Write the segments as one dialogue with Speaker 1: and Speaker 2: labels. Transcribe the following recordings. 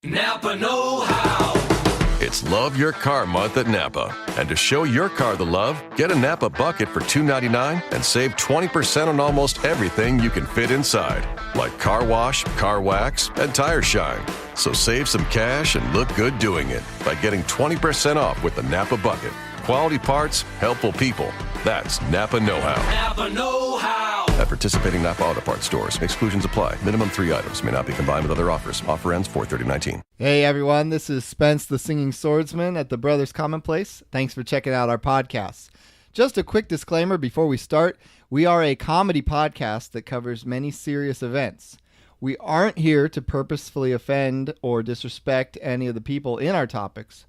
Speaker 1: Napa know-how.
Speaker 2: It's Love Your Car Month at Napa. And to show your car the love, get a Napa bucket for $2.99 and save 20% on almost everything you can fit inside, like car wash, car wax, and tire shine. So save some cash and look good doing it by getting 20% off with the Napa bucket. Quality parts, helpful people. That's Napa know-how.
Speaker 1: Napa know-how.
Speaker 2: At participating Napa Auto Parts stores, exclusions apply. Minimum 3 items may not be combined with other offers. Offer ends 4/30/19.
Speaker 3: Hey everyone, this is Spence the Singing Swordsman at the Brothers Commonplace. Thanks for checking out our podcast. Just a quick disclaimer before we start. We are a comedy podcast that covers many serious events. We aren't here to purposefully offend or disrespect any of the people in our topics.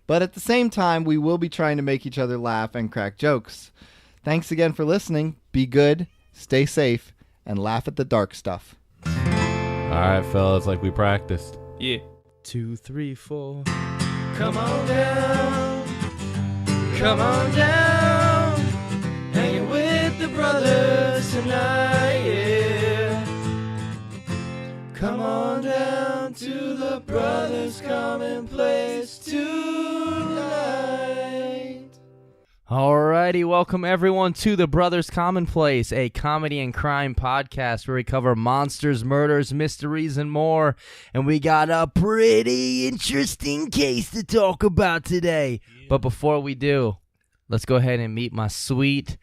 Speaker 3: But at the same time, we will be trying to make each other laugh and crack jokes. Thanks again for listening. Be good, stay safe, and laugh at the dark stuff.
Speaker 4: All right, fellas, like we practiced.
Speaker 5: Yeah.
Speaker 4: 2, 3, 4.
Speaker 5: Come on down. Come on down. Hanging with the brothers tonight, yeah. Come on down to the Brothers Commonplace tonight.
Speaker 4: Alrighty, welcome everyone to the Brothers Commonplace, a comedy and crime podcast where we cover monsters, murders, mysteries, and more. And we got a pretty interesting case to talk about today. Yeah. But before we do, let's go ahead and meet my sweet,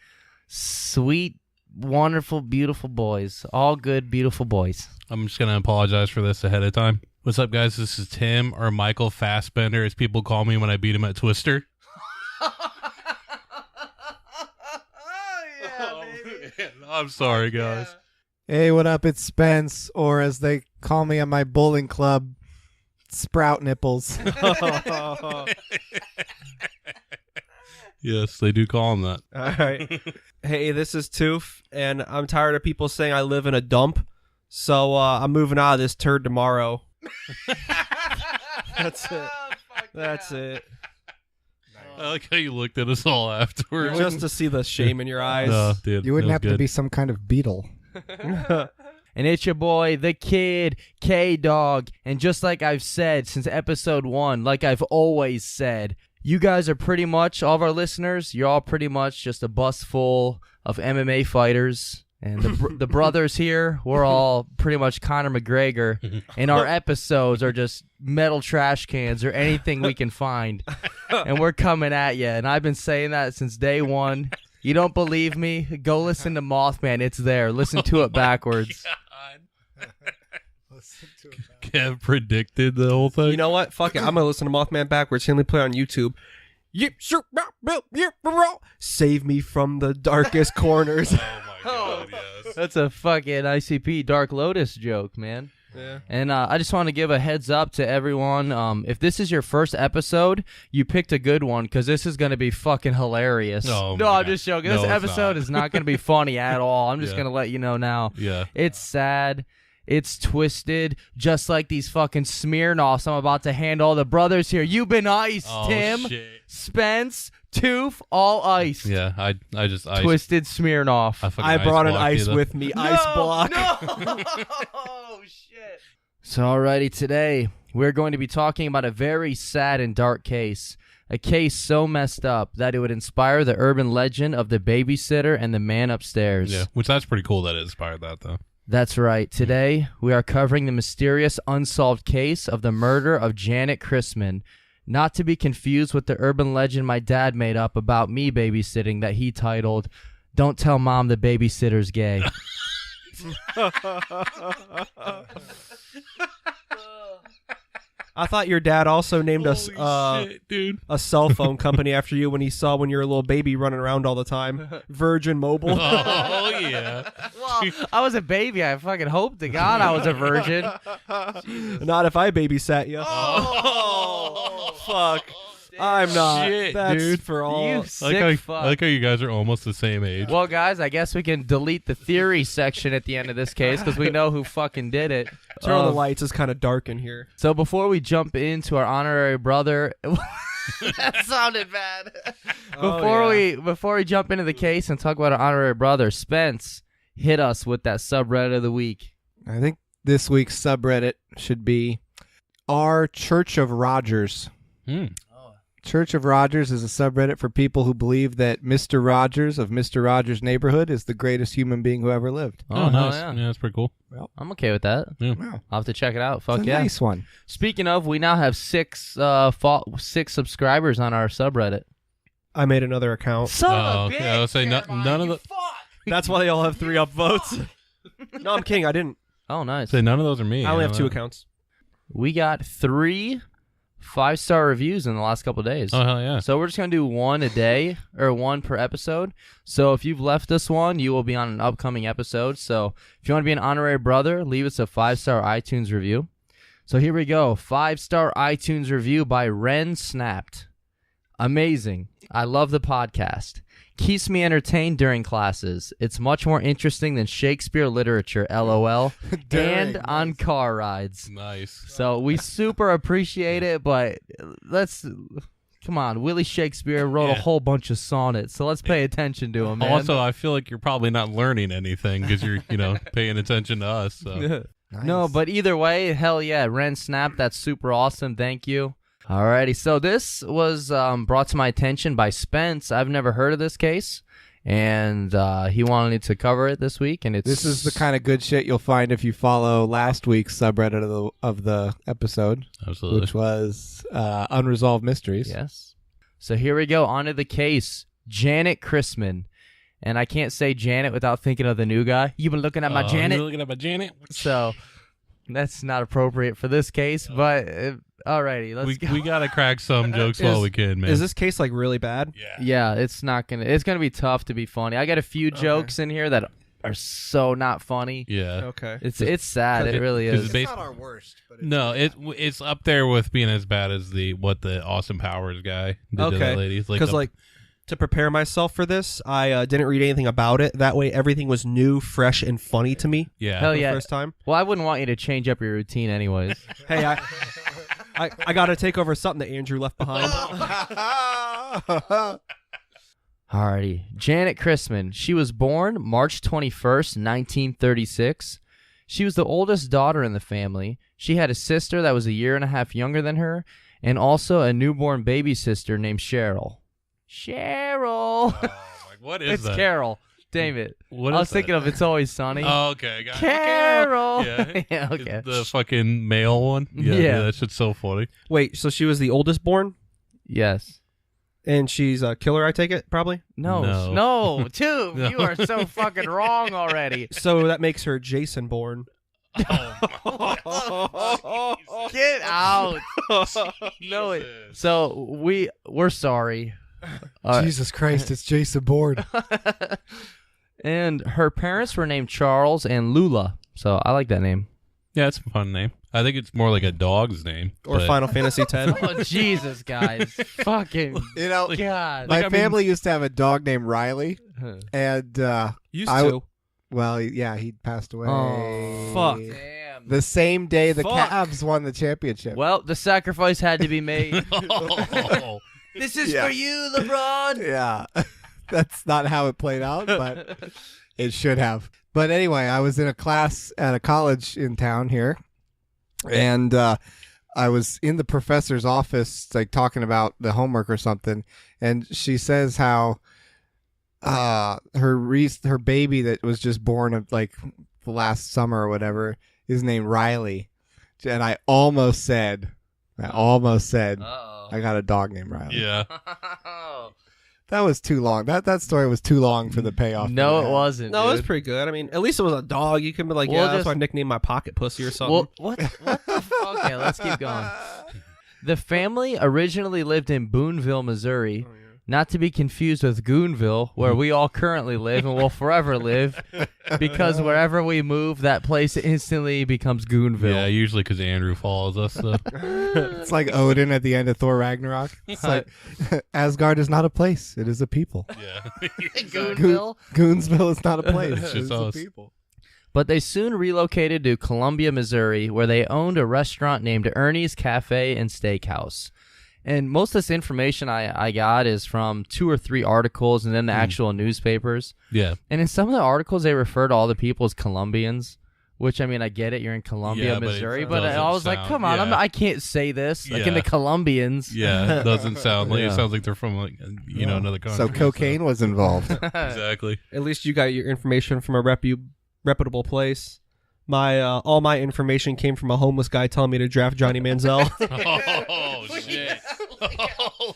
Speaker 4: wonderful, beautiful boys. All good, beautiful boys.
Speaker 6: I'm just going to apologize for this ahead of time. What's up, guys? This is Tim, or Michael Fassbender, as people call me when I beat him at Twister. I'm sorry, guys.
Speaker 7: Hey, what up? It's Spence, or as they call me at my bowling club, Sprout Nipples.
Speaker 6: Yes, they do call him that.
Speaker 5: All right. Hey, this is Toof, and I'm tired of people saying I live in a dump, so I'm moving out of this turd tomorrow. That's it. That's it.
Speaker 6: I like how you looked at us all afterwards.
Speaker 5: Just to see the shame in your eyes.
Speaker 6: Dude,
Speaker 7: You wouldn't have
Speaker 6: good.
Speaker 7: to be some kind of beetle.
Speaker 4: And it's your boy, the kid, K-Dog. And just like I've said since episode 1, like I've always said, you guys are pretty much, all of our listeners, you're all pretty much just a bus full of MMA fighters. And the brothers here, we're all pretty much Conor McGregor. And our episodes are just metal trash cans or anything we can find. And we're coming at you. And I've been saying that since day one. You don't believe me? Go listen to Mothman. It's there. Listen to it backwards.
Speaker 6: Kev predicted the whole thing.
Speaker 5: You know what? Fuck it. I'm going to listen to Mothman backwards. He only play on YouTube. Save me from the darkest corners.
Speaker 6: Oh, my God, yes.
Speaker 4: That's a fucking ICP Dark Lotus joke, man.
Speaker 5: Yeah.
Speaker 4: And I just want to give a heads up to everyone. If this is your first episode, you picked a good one because this is going to be fucking hilarious.
Speaker 6: Oh,
Speaker 4: no, I'm just joking.
Speaker 6: No,
Speaker 4: This
Speaker 6: it's
Speaker 4: episode
Speaker 6: not.
Speaker 4: is not going to be funny at all. I'm just
Speaker 6: Yeah.
Speaker 4: going to let you know now.
Speaker 6: Yeah.
Speaker 4: It's sad. It's twisted, just like these fucking Smirnoffs I'm about to hand all the brothers here. You've been iced,
Speaker 6: Oh,
Speaker 4: Tim,
Speaker 6: shit.
Speaker 4: Spence, Toof, all iced.
Speaker 6: Yeah, I just
Speaker 4: Twisted Smirnoff.
Speaker 5: I brought an
Speaker 6: blocked you,
Speaker 5: ice
Speaker 6: though.
Speaker 5: with me. Ice block.
Speaker 4: No! Oh, shit. So, alrighty, today we're going to be talking about a very sad and dark case. A case so messed up that it would inspire the urban legend of the babysitter and the man upstairs.
Speaker 6: Yeah, which that's pretty cool that it inspired that, though.
Speaker 4: That's right. Today, we are covering the mysterious unsolved case of the murder of Janett Christman, not to be confused with the urban legend my dad made up about me babysitting that he titled, "Don't Tell Mom the Babysitter's Gay."
Speaker 5: I thought your dad also named us
Speaker 6: Shit, dude.
Speaker 5: a cell phone company after you when he saw when you were a little baby running around all the time. Virgin Mobile.
Speaker 6: Oh, yeah.
Speaker 4: Well, I was a baby. I fucking hope to God I was a virgin.
Speaker 5: Not if I babysat you.
Speaker 4: Oh,
Speaker 5: fuck. I'm not.
Speaker 6: Shit,
Speaker 5: That's
Speaker 6: dude.
Speaker 5: for all.
Speaker 4: You sick fuck.
Speaker 6: I like how you guys are almost the same age.
Speaker 4: Well, guys, I guess we can delete the theory section at the end of this case because we know who fucking did it.
Speaker 5: Turn on the lights. It's kind of dark in here.
Speaker 4: So before we jump into our honorary brother, that sounded bad. Before we jump into the case and talk about our honorary brother, Spence, hit us with that subreddit of the week.
Speaker 7: I think this week's subreddit should be r Church of Rogers. Church of Rogers is a subreddit for people who believe that Mr. Rogers of Mr. Rogers' neighborhood is the greatest human being who ever lived.
Speaker 4: Oh,
Speaker 6: nice.
Speaker 4: yeah.
Speaker 6: Yeah, that's pretty cool.
Speaker 4: I'm okay with that.
Speaker 6: Yeah.
Speaker 7: Wow.
Speaker 4: I'll have to check it out. Fuck
Speaker 7: It's a
Speaker 4: yeah.
Speaker 7: nice one.
Speaker 4: Speaking of, we now have 6 subscribers on our subreddit.
Speaker 5: I made another account.
Speaker 4: Son of a
Speaker 6: okay. I was saying none of the
Speaker 5: That's why they all have 3 upvotes. No, I'm kidding. I didn't.
Speaker 4: Oh, nice.
Speaker 6: say none of those are me.
Speaker 5: I only
Speaker 6: You
Speaker 5: have
Speaker 6: know
Speaker 5: 2
Speaker 6: that?
Speaker 5: accounts.
Speaker 4: We got 3 5-star reviews in the last couple of days.
Speaker 6: Oh hell yeah!
Speaker 4: So we're just going to do 1 a day, or 1 per episode. So if you've left us one, you will be on an upcoming episode. So if you want to be an honorary brother, leave us a 5-star iTunes review. So here we go. 5-star iTunes review by Ren Snapped. Amazing. I love the podcast. Keeps me entertained during classes. It's much more interesting than Shakespeare literature, LOL, and on car rides.
Speaker 6: Nice.
Speaker 4: So we super appreciate it, but come on. Willie Shakespeare wrote a whole bunch of sonnets, so let's pay attention to him, man.
Speaker 6: Also, I feel like you're probably not learning anything because you're, paying attention to us. So.
Speaker 7: Nice.
Speaker 4: No, but either way, hell yeah, Ren Snap, that's super awesome. Thank you. Alrighty, so this was brought to my attention by Spence. I've never heard of this case, and he wanted to cover it this week. And
Speaker 7: This is the kind of good shit you'll find if you follow last week's subreddit of the episode,
Speaker 6: Absolutely.
Speaker 7: which was Unresolved Mysteries.
Speaker 4: Yes. So here we go, on to the case. Janett Christman. And I can't say Janet without thinking of the new guy. You've been looking at my Janet.
Speaker 6: You're looking at my Janet.
Speaker 4: So that's not appropriate for this case, but alrighty, let's go.
Speaker 6: We gotta crack some jokes while we can, man.
Speaker 5: Is this case like really bad?
Speaker 4: Yeah, it's gonna be tough to be funny. I got a few jokes in here that are so not funny.
Speaker 6: Yeah.
Speaker 5: Okay.
Speaker 4: It's sad. It really
Speaker 6: 'cause
Speaker 4: is.
Speaker 6: it's
Speaker 7: not our worst. But
Speaker 6: No, it's up there with being as bad as the Austin Powers guy did to that lady. It's
Speaker 5: Because to prepare myself for this, I didn't read anything about it. That way, everything was new, fresh, and funny to me.
Speaker 6: yeah.
Speaker 4: Hell
Speaker 5: The
Speaker 4: yeah.
Speaker 5: first time.
Speaker 4: Well, I wouldn't want you to change up your routine anyways.
Speaker 5: Hey, I got to take over something that Andrew left behind.
Speaker 4: Alrighty. Janett Christman. She was born March 21st, 1936. She was the oldest daughter in the family. She had a sister that was a year and a half younger than her, and also a newborn baby sister named Cheryl. Cheryl!
Speaker 6: What is
Speaker 4: It's
Speaker 6: that?
Speaker 4: Carol. Damn it.
Speaker 6: What
Speaker 4: I
Speaker 6: is
Speaker 4: was thinking
Speaker 6: that?
Speaker 4: of It's Always Sunny.
Speaker 6: Oh, okay. Got it.
Speaker 4: Carol!
Speaker 6: Yeah.
Speaker 4: Yeah, okay.
Speaker 6: The fucking male one.
Speaker 4: Yeah.
Speaker 6: That shit's so funny.
Speaker 5: Wait, so she was the oldest born,
Speaker 4: Yes.
Speaker 5: and she's a killer, I take it, probably?
Speaker 4: No. Tube, you are so fucking wrong already.
Speaker 5: So that makes her Jason born.
Speaker 4: Get out. No. So we're sorry.
Speaker 7: Jesus Christ, it's Jason Bourne.
Speaker 4: And her parents were named Charles and Lula. So I like that name.
Speaker 6: Yeah, it's a fun name. I think it's more like a dog's name.
Speaker 5: Or
Speaker 6: but-
Speaker 5: Final Fantasy X.
Speaker 4: Oh, Jesus, guys. Fucking God.
Speaker 7: My family used to have a dog named Riley, and
Speaker 5: Used
Speaker 7: I-
Speaker 5: to.
Speaker 7: well, yeah, he passed away.
Speaker 4: Oh,
Speaker 5: fuck.
Speaker 4: Damn.
Speaker 7: The same day the
Speaker 5: Fuck.
Speaker 7: Cavs won the championship.
Speaker 4: Well, the sacrifice had to be made.
Speaker 6: Oh.
Speaker 4: This is
Speaker 7: Yeah.
Speaker 4: for you, LeBron.
Speaker 7: Yeah, that's not how it played out, but it should have. But anyway, I was in a class at a college in town here, and I was in the professor's office, like talking about the homework or something, and she says how her baby that was just born of like last summer or whatever is named Riley, and I almost said
Speaker 4: Uh-oh.
Speaker 7: I got a dog named Riley.
Speaker 6: Yeah.
Speaker 7: That was too long. That story was too long for the payoff.
Speaker 4: No,
Speaker 7: that
Speaker 4: it wasn't.
Speaker 5: No, it was
Speaker 4: dude.
Speaker 5: pretty good. I mean, at least it was a dog. You can be like,
Speaker 4: Well,
Speaker 5: yeah, that's
Speaker 4: just-
Speaker 5: why I nicknamed my pocket pussy or something.
Speaker 4: Well, what the Okay, let's keep going. The family originally lived in Boonville, Missouri, not to be confused with Goonville, where we all currently live and will forever live, because wherever we move, that place instantly becomes Goonville.
Speaker 6: Yeah, usually because Andrew follows us. So.
Speaker 7: It's like Odin at the end of Thor Ragnarok. It's like Asgard is not a place; it is a people.
Speaker 6: Yeah.
Speaker 4: Goonville.
Speaker 7: Goonsville is not a place;
Speaker 6: It's
Speaker 7: it is
Speaker 6: just
Speaker 7: a
Speaker 6: us.
Speaker 7: people.
Speaker 4: But they soon relocated to Columbia, Missouri, where they owned a restaurant named Ernie's Cafe and Steakhouse. And most of this information I got is from 2 or 3 articles and then the actual newspapers.
Speaker 6: Yeah.
Speaker 4: And in some of the articles, they refer to all the people as Colombians, Which, I mean, I get it. You're in Columbia,
Speaker 6: Yeah, but it
Speaker 4: Missouri. But
Speaker 6: doesn't
Speaker 4: I was like, come on.
Speaker 6: sound- yeah.
Speaker 4: I can't say this. Like in
Speaker 6: Yeah.
Speaker 4: the Colombians.
Speaker 6: Yeah, it doesn't sound like
Speaker 4: Yeah.
Speaker 6: it sounds like they're from like another country.
Speaker 7: So cocaine was involved.
Speaker 6: Exactly.
Speaker 5: At least you got your information from a reputable place. My all my information came from a homeless guy telling me to draft Johnny Manziel.
Speaker 6: Oh shit! Holy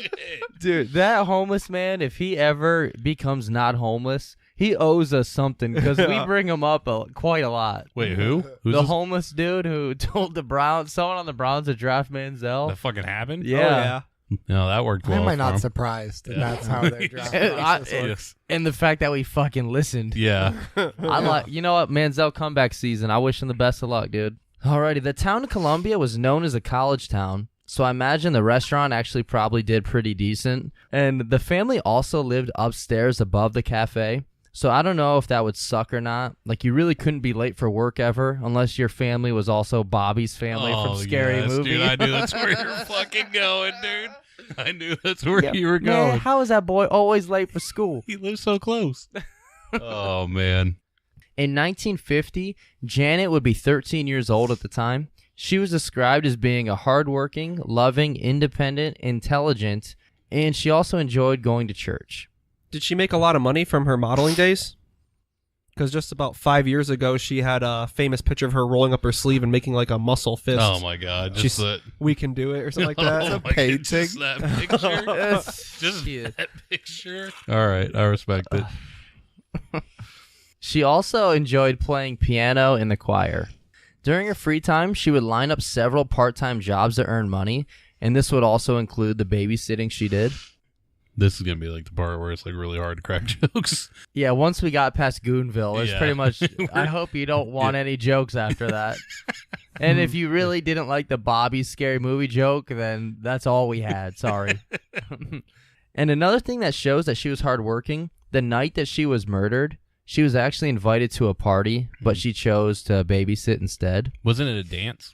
Speaker 6: shit!
Speaker 4: Dude, that homeless man, if he ever becomes not homeless, he owes us something because we bring him up quite a lot.
Speaker 6: Wait, who? Who's
Speaker 4: The
Speaker 6: this?
Speaker 4: homeless dude who told the Browns, someone on the Browns to draft Manziel.
Speaker 6: That fucking happened?
Speaker 4: Yeah.
Speaker 5: Oh, yeah.
Speaker 6: No, that worked
Speaker 7: Why
Speaker 6: well.
Speaker 7: am I
Speaker 6: for
Speaker 7: not
Speaker 6: him.
Speaker 7: surprised that that's how their draft
Speaker 4: And
Speaker 7: process works?
Speaker 4: and the fact that we fucking listened.
Speaker 6: Yeah.
Speaker 4: I like, you know what, Manziel comeback season. I wish him the best of luck, dude. Alrighty, the town of Columbia was known as a college town, so I imagine the restaurant actually probably did pretty decent. And the family also lived upstairs above the cafe, so I don't know if that would suck or not. Like, you really couldn't be late for work ever unless your family was also Bobby's family from Scary
Speaker 6: yes,
Speaker 4: Movie.
Speaker 6: Dude, I knew that's where you're fucking going, dude. I knew that's where you were
Speaker 4: Man,
Speaker 6: going.
Speaker 4: how is that boy always late for school?
Speaker 6: He lives so close. Oh man.
Speaker 4: In 1950, Janett would be 13 years old at the time. She was described as being a hardworking, loving, independent, intelligent, and she also enjoyed going to church.
Speaker 5: Did she make a lot of money from her modeling days? Because just about 5 years ago, she had a famous picture of her rolling up her sleeve and making like a muscle fist.
Speaker 6: Oh my god. Just
Speaker 5: She's-
Speaker 6: that.
Speaker 5: We can do it or something like that.
Speaker 6: Oh my
Speaker 7: painting.
Speaker 6: God, just that picture. Just
Speaker 4: Shit.
Speaker 6: that picture. All right, I respect it.
Speaker 4: She also enjoyed playing piano in the choir. During her free time, she would line up several part-time jobs to earn money, and this would also include the babysitting she did.
Speaker 6: This is gonna be like the part where it's like really hard to crack jokes.
Speaker 4: Yeah, once we got past Goonville, it's
Speaker 6: Yeah.
Speaker 4: pretty much, I hope you don't want any jokes after that. And if you really didn't like the Bobby Scary Movie joke, then that's all we had. Sorry. And another thing that shows that she was hardworking, the night that she was murdered, she was actually invited to a party, but she chose to babysit instead.
Speaker 6: Wasn't it a dance?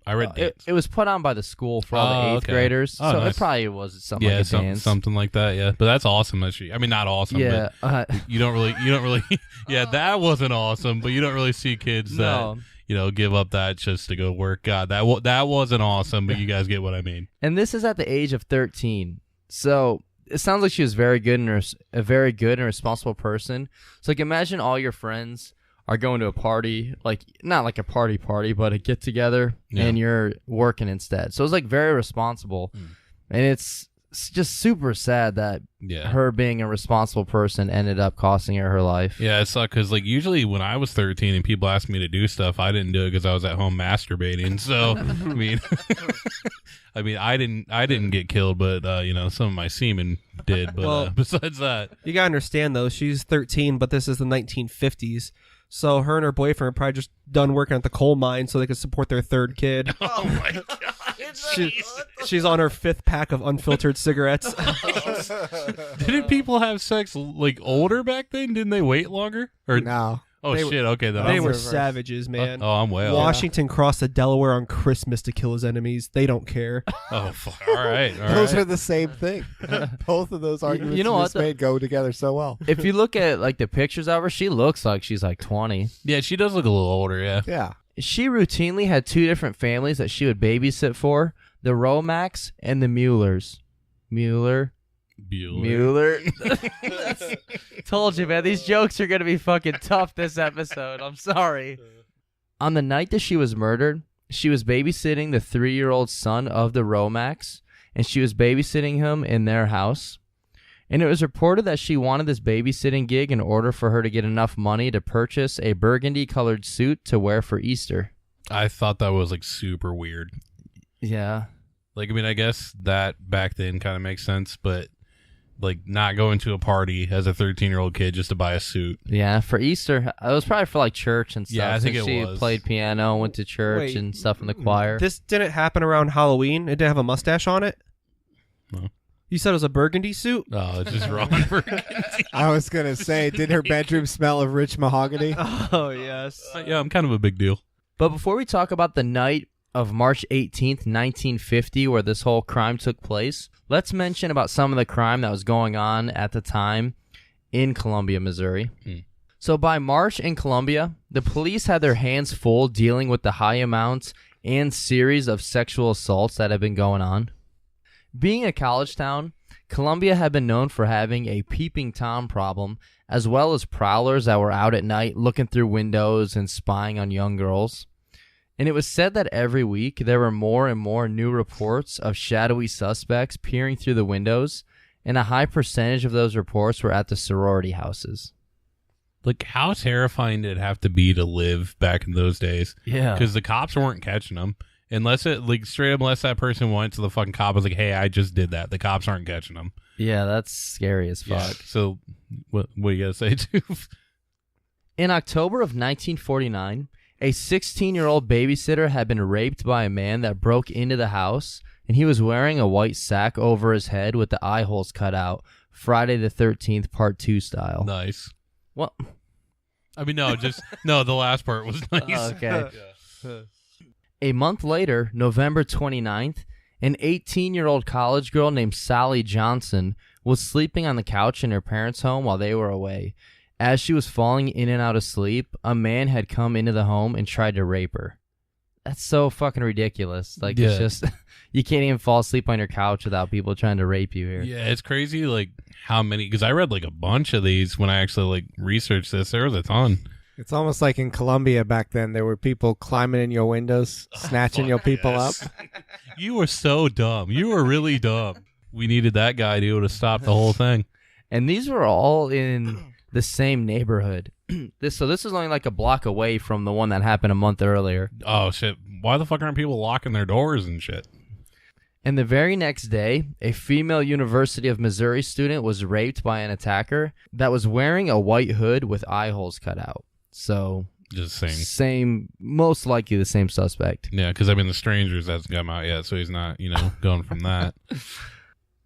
Speaker 6: I read dance.
Speaker 4: It was put on by the school for all the
Speaker 6: Oh,
Speaker 4: 8th
Speaker 6: okay.
Speaker 4: graders,
Speaker 6: Oh,
Speaker 4: so
Speaker 6: nice.
Speaker 4: it probably was something like a dance.
Speaker 6: something like that. Yeah, but that's awesome. That she. I mean, not awesome.
Speaker 4: Yeah.
Speaker 6: But you don't really. Yeah, that wasn't awesome. But you don't really see kids
Speaker 4: No.
Speaker 6: that give up that just to go work. God, that wasn't awesome. But you guys get what I mean.
Speaker 4: And this is at the age of 13. So it sounds like she was very good and a very good and responsible person. So like imagine all your friends are going to a party, like not like a party, but a get together,
Speaker 6: Yeah.
Speaker 4: and you're working instead. So it's like very responsible. And it's just super sad that
Speaker 6: Yeah.
Speaker 4: her being a responsible person ended up costing her life.
Speaker 6: Yeah, it sucked because like usually when I was 13 and people asked me to do stuff, I didn't do it because I was at home masturbating. So I mean, I didn't get killed, but some of my semen did. But
Speaker 5: Well-
Speaker 6: besides that,
Speaker 5: You gotta understand though, she's 13, but this is the 1950s. So her and her boyfriend are probably just done working at the coal mine so they could support their third kid.
Speaker 6: oh my god,
Speaker 5: She's on her 5th pack of unfiltered cigarettes.
Speaker 6: didn't people have sex like older back then? Didn't they wait longer? Or
Speaker 7: No.
Speaker 6: oh
Speaker 5: They were-
Speaker 6: shit, okay then.
Speaker 5: They
Speaker 6: I'm-
Speaker 5: were
Speaker 7: reverse.
Speaker 5: savages, man.
Speaker 6: Oh, I'm way off.
Speaker 5: Washington crossed the Delaware on Christmas to kill his enemies. They don't care.
Speaker 6: Oh, fuck. All right.
Speaker 7: Those are the same thing. Both of those arguments
Speaker 4: you know
Speaker 7: you
Speaker 4: what,
Speaker 7: just made go together so well.
Speaker 4: If you look at like the pictures of her, she looks like she's like 20.
Speaker 6: Yeah, she does look a little older. Yeah.
Speaker 7: Yeah.
Speaker 4: She routinely had 2 different families that she would babysit for, the Romacks and the Muellers. Mueller. Told you, man. These jokes are going to be fucking tough this episode. I'm sorry. On the night that she was murdered, she was babysitting the 3-year-old son of the Romacks, and she was babysitting him in their house. And it was reported that she wanted this babysitting gig in order for her to get enough money to purchase a burgundy-colored suit to wear for Easter.
Speaker 6: I thought that was like super weird.
Speaker 4: Yeah.
Speaker 6: Like, I mean, I guess that back then kind of makes sense, but like not going to a party as a 13-year-old kid just to buy a suit.
Speaker 4: Yeah, for Easter. It was probably for like church and stuff.
Speaker 6: Yeah, I think
Speaker 4: since
Speaker 6: it
Speaker 4: she
Speaker 6: was.
Speaker 4: played piano, went to church
Speaker 5: Wait.
Speaker 4: and stuff in the choir.
Speaker 5: This didn't happen around Halloween. It didn't have a mustache on it.
Speaker 6: No.
Speaker 5: You said it was a burgundy suit?
Speaker 6: Oh, it's just wrong.
Speaker 7: I was going to say, did her bedroom smell of rich mahogany?
Speaker 5: Oh, yes.
Speaker 6: Yeah, I'm kind of a big deal.
Speaker 4: But before we talk about the night of March 18th, 1950, where this whole crime took place, let's mention about some of the crime that was going on at the time in Columbia, Missouri. So by March in Colombia, the police had their hands full dealing with the high amounts and series of sexual assaults that have been going on. Being a college town, Colombia had been known for having a peeping Tom problem, as well as prowlers that were out at night looking through windows and spying on young girls. And it was said that every week there were more and more new reports of shadowy suspects peering through the windows, and a high percentage of those reports were at the sorority houses.
Speaker 6: Like, how terrifying did it have to be to live back in those days?
Speaker 4: Yeah.
Speaker 6: Because the cops weren't catching them. Unless it, like, straight up, unless that person went to the fucking cop and was like, hey, I just did that. The cops aren't catching them.
Speaker 4: Yeah, that's scary as fuck.
Speaker 6: Yeah. So, what do you got to say, too?
Speaker 4: In October of 1949, a 16-year-old babysitter had been raped by a man that broke into the house, and he was wearing a white sack over his head with the eye holes cut out, Friday the 13th, Part 2 style.
Speaker 6: Nice.
Speaker 4: What?
Speaker 6: I mean, no, the last part was nice.
Speaker 4: Okay. A month later, November 29th, an 18-year-old college girl named Sally Johnson was sleeping on the couch in her parents' home while they were away. As she was falling in and out of sleep, a man had come into the home and tried to rape her. That's so fucking ridiculous. Like,
Speaker 6: Yeah.
Speaker 4: It's just, you can't even fall asleep on your couch without people trying to rape you here.
Speaker 6: Yeah, it's crazy, like, how many, because I read, like, a bunch of these when I actually, like, researched this. There was a ton.
Speaker 7: It's almost like in Colombia back then. There were people climbing in your windows, snatching your people up.
Speaker 6: You were so dumb. You were really dumb. We needed that guy to stop the whole thing.
Speaker 4: And these were all in the same neighborhood. This is only like a block away from the one that happened a month earlier.
Speaker 6: Oh, shit. Why the fuck aren't people locking their doors and shit?
Speaker 4: And the very next day, a female University of Missouri student was raped by an attacker that was wearing a white hood with eye holes cut out. So,
Speaker 6: Just saying.
Speaker 4: same, most likely the same suspect.
Speaker 6: Yeah, because, I mean, the strangers hasn't come out yet, so he's not, going from that.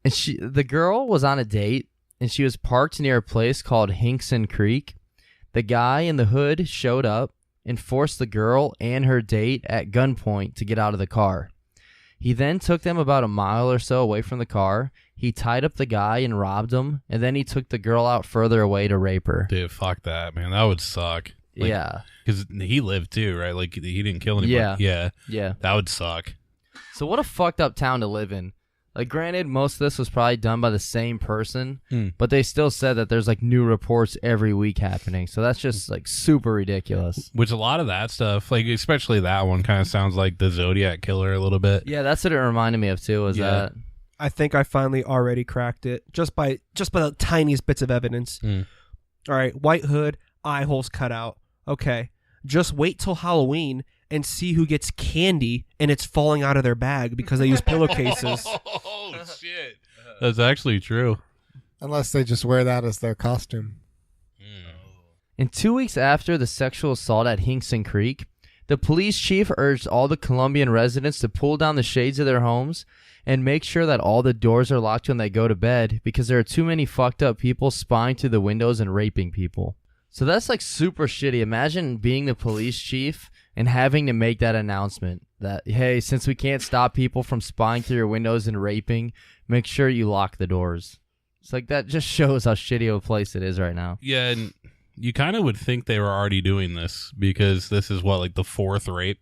Speaker 4: And the girl was on a date, and she was parked near a place called Hinkson Creek. The guy in the hood showed up and forced the girl and her date at gunpoint to get out of the car. He then took them about a mile or so away from the car. He tied up the guy and robbed him, and then he took the girl out further away to rape her.
Speaker 6: Dude, fuck that, man. That would suck. Like,
Speaker 4: yeah.
Speaker 6: Because he lived, too, right? Like, he didn't kill anybody.
Speaker 4: Yeah.
Speaker 6: That would suck.
Speaker 4: So what a fucked up town to live in. Like, granted, most of this was probably done by the same person, but they still said that there's, like, new reports every week happening. So that's just, like, super ridiculous.
Speaker 6: Which a lot of that stuff, like, especially that one, kind of sounds like the Zodiac Killer a little bit.
Speaker 4: Yeah, that's what it reminded me of, too, was that.
Speaker 5: I think I finally already cracked it just by the tiniest bits of evidence. All right, white hood, eye holes cut out. Okay, just wait till Halloween and see who gets candy and it's falling out of their bag because they use pillowcases.
Speaker 6: Oh, shit. That's actually true.
Speaker 7: Unless they just wear that as their costume.
Speaker 4: And 2 weeks after the sexual assault at Hinkson Creek, the police chief urged all the Colombian residents to pull down the shades of their homes and make sure that all the doors are locked when they go to bed because there are too many fucked up people spying through the windows and raping people. So that's like super shitty. Imagine being the police chief and having to make that announcement that, hey, since we can't stop people from spying through your windows and raping, make sure you lock the doors. It's like that just shows how shitty of a place it is right now.
Speaker 6: Yeah, and you kind of would think they were already doing this because this is like the fourth rape.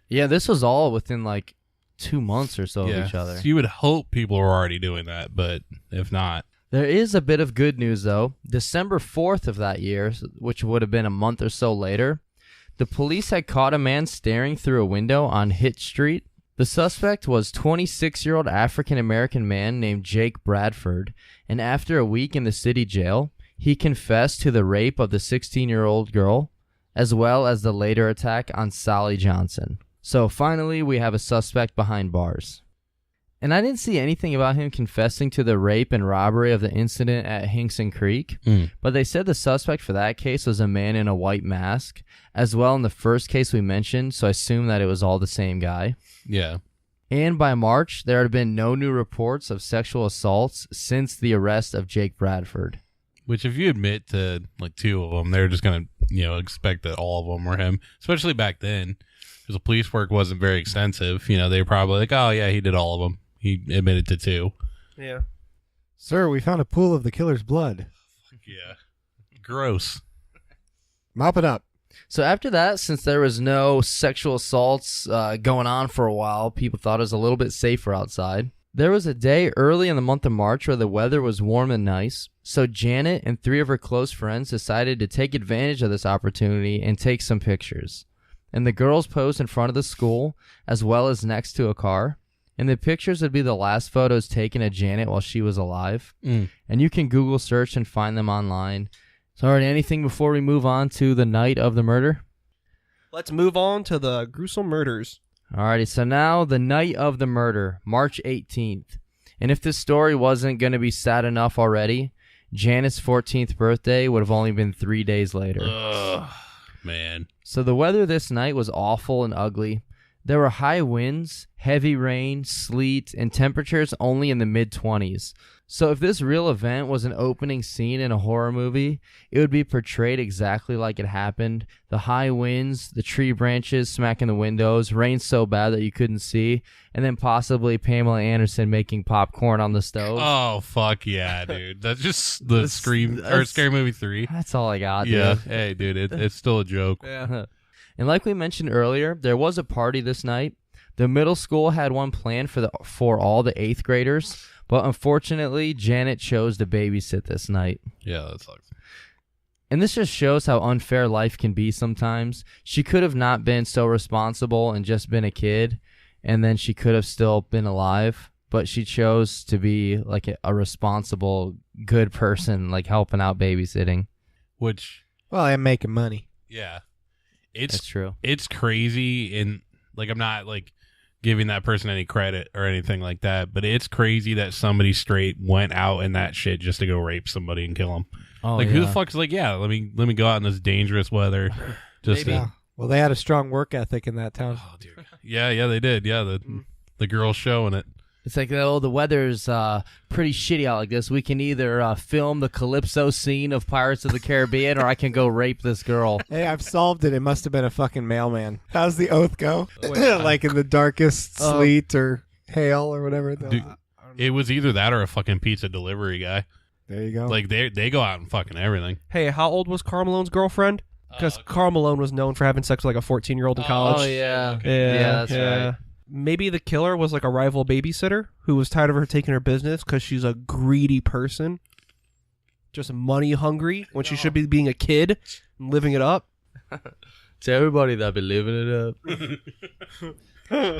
Speaker 4: Yeah, this was all within like 2 months or so of each other.
Speaker 6: So you would hope people were already doing that, but if not.
Speaker 4: There is a bit of good news, though. December 4th of that year, which would have been a month or so later, the police had caught a man staring through a window on Hitt Street. The suspect was 26-year-old African-American man named Jake Bradford, and after a week in the city jail, he confessed to the rape of the 16-year-old girl, as well as the later attack on Sally Johnson. So finally, we have a suspect behind bars. And I didn't see anything about him confessing to the rape and robbery of the incident at Hinkson Creek, but they said the suspect for that case was a man in a white mask, as well in the first case we mentioned, so I assume that it was all the same guy.
Speaker 6: Yeah.
Speaker 4: And by March, there had been no new reports of sexual assaults since the arrest of Jake Bradford.
Speaker 6: Which if you admit to like two of them, they're just going to, expect that all of them were him, especially back then, because the police work wasn't very extensive. They were probably like, oh, yeah, he did all of them. He admitted to two.
Speaker 5: Yeah.
Speaker 7: Sir, we found a pool of the killer's blood.
Speaker 6: Yeah. Gross.
Speaker 7: Mop it up.
Speaker 4: So after that, since there was no sexual assaults going on for a while, people thought it was a little bit safer outside. There was a day early in the month of March where the weather was warm and nice, so Janett and 3 of her close friends decided to take advantage of this opportunity and take some pictures. And the girls posed in front of the school, as well as next to a car. And the pictures would be the last photos taken of Janett while she was alive. And you can Google search and find them online. So, alright, anything before we move on to the night of the murder?
Speaker 5: Let's move on to the gruesome murders.
Speaker 4: Alrighty, so now the night of the murder, March 18th. And if this story wasn't going to be sad enough already, Janett's 14th birthday would have only been 3 days later.
Speaker 6: Ugh, man.
Speaker 4: So the weather this night was awful and ugly. There were high winds, heavy rain, sleet, and temperatures only in the mid-20s. So if this real event was an opening scene in a horror movie, it would be portrayed exactly like it happened. The high winds, the tree branches smacking the windows, rain so bad that you couldn't see, and then possibly Pamela Anderson making popcorn on the stove.
Speaker 6: Oh, fuck yeah, dude. That's just the Scary Movie 3.
Speaker 4: That's all I got,
Speaker 6: Yeah.
Speaker 4: dude.
Speaker 6: Hey, dude, it's still a joke.
Speaker 5: Yeah.
Speaker 4: And like we mentioned earlier, there was a party this night. The middle school had one planned for all the 8th graders, but unfortunately, Janett chose to babysit this night.
Speaker 6: Yeah, that sucks.
Speaker 4: And this just shows how unfair life can be sometimes. She could have not been so responsible and just been a kid, and then she could have still been alive, but she chose to be like a responsible, good person, like helping out babysitting.
Speaker 6: Which,
Speaker 7: Well, I'm making money.
Speaker 6: yeah.
Speaker 4: That's true.
Speaker 6: It's crazy, and like I'm not like giving that person any credit or anything like that, but it's crazy that somebody straight went out in that shit just to go rape somebody and kill them.
Speaker 4: Oh,
Speaker 6: Like who the fuck's like, yeah, let me go out in this dangerous weather just
Speaker 7: Yeah.
Speaker 6: to,
Speaker 7: Well, they had a strong work ethic in that town.
Speaker 6: oh dude. Yeah, they did. Yeah, the girl's showing it.
Speaker 4: It's like, oh, the weather's pretty shitty out like this. We can either film the Calypso scene of Pirates of the Caribbean, or I can go rape this girl.
Speaker 7: Hey, I've solved it. It must have been a fucking mailman. How's the oath go? Like in the darkest sleet or hail or whatever.
Speaker 6: Dude, it was either that or a fucking pizza delivery guy.
Speaker 7: There you go.
Speaker 6: Like they go out and fucking everything.
Speaker 5: Hey, how old was Karl Malone's girlfriend? Because Karl Malone was known for having sex with like a 14-year-old in college.
Speaker 4: Oh, yeah.
Speaker 6: Okay.
Speaker 4: Yeah, that's right.
Speaker 5: Maybe the killer was like a rival babysitter who was tired of her taking her business because she's a greedy person. Just money hungry when she should be being a kid and living it up.
Speaker 4: To everybody that be living it up.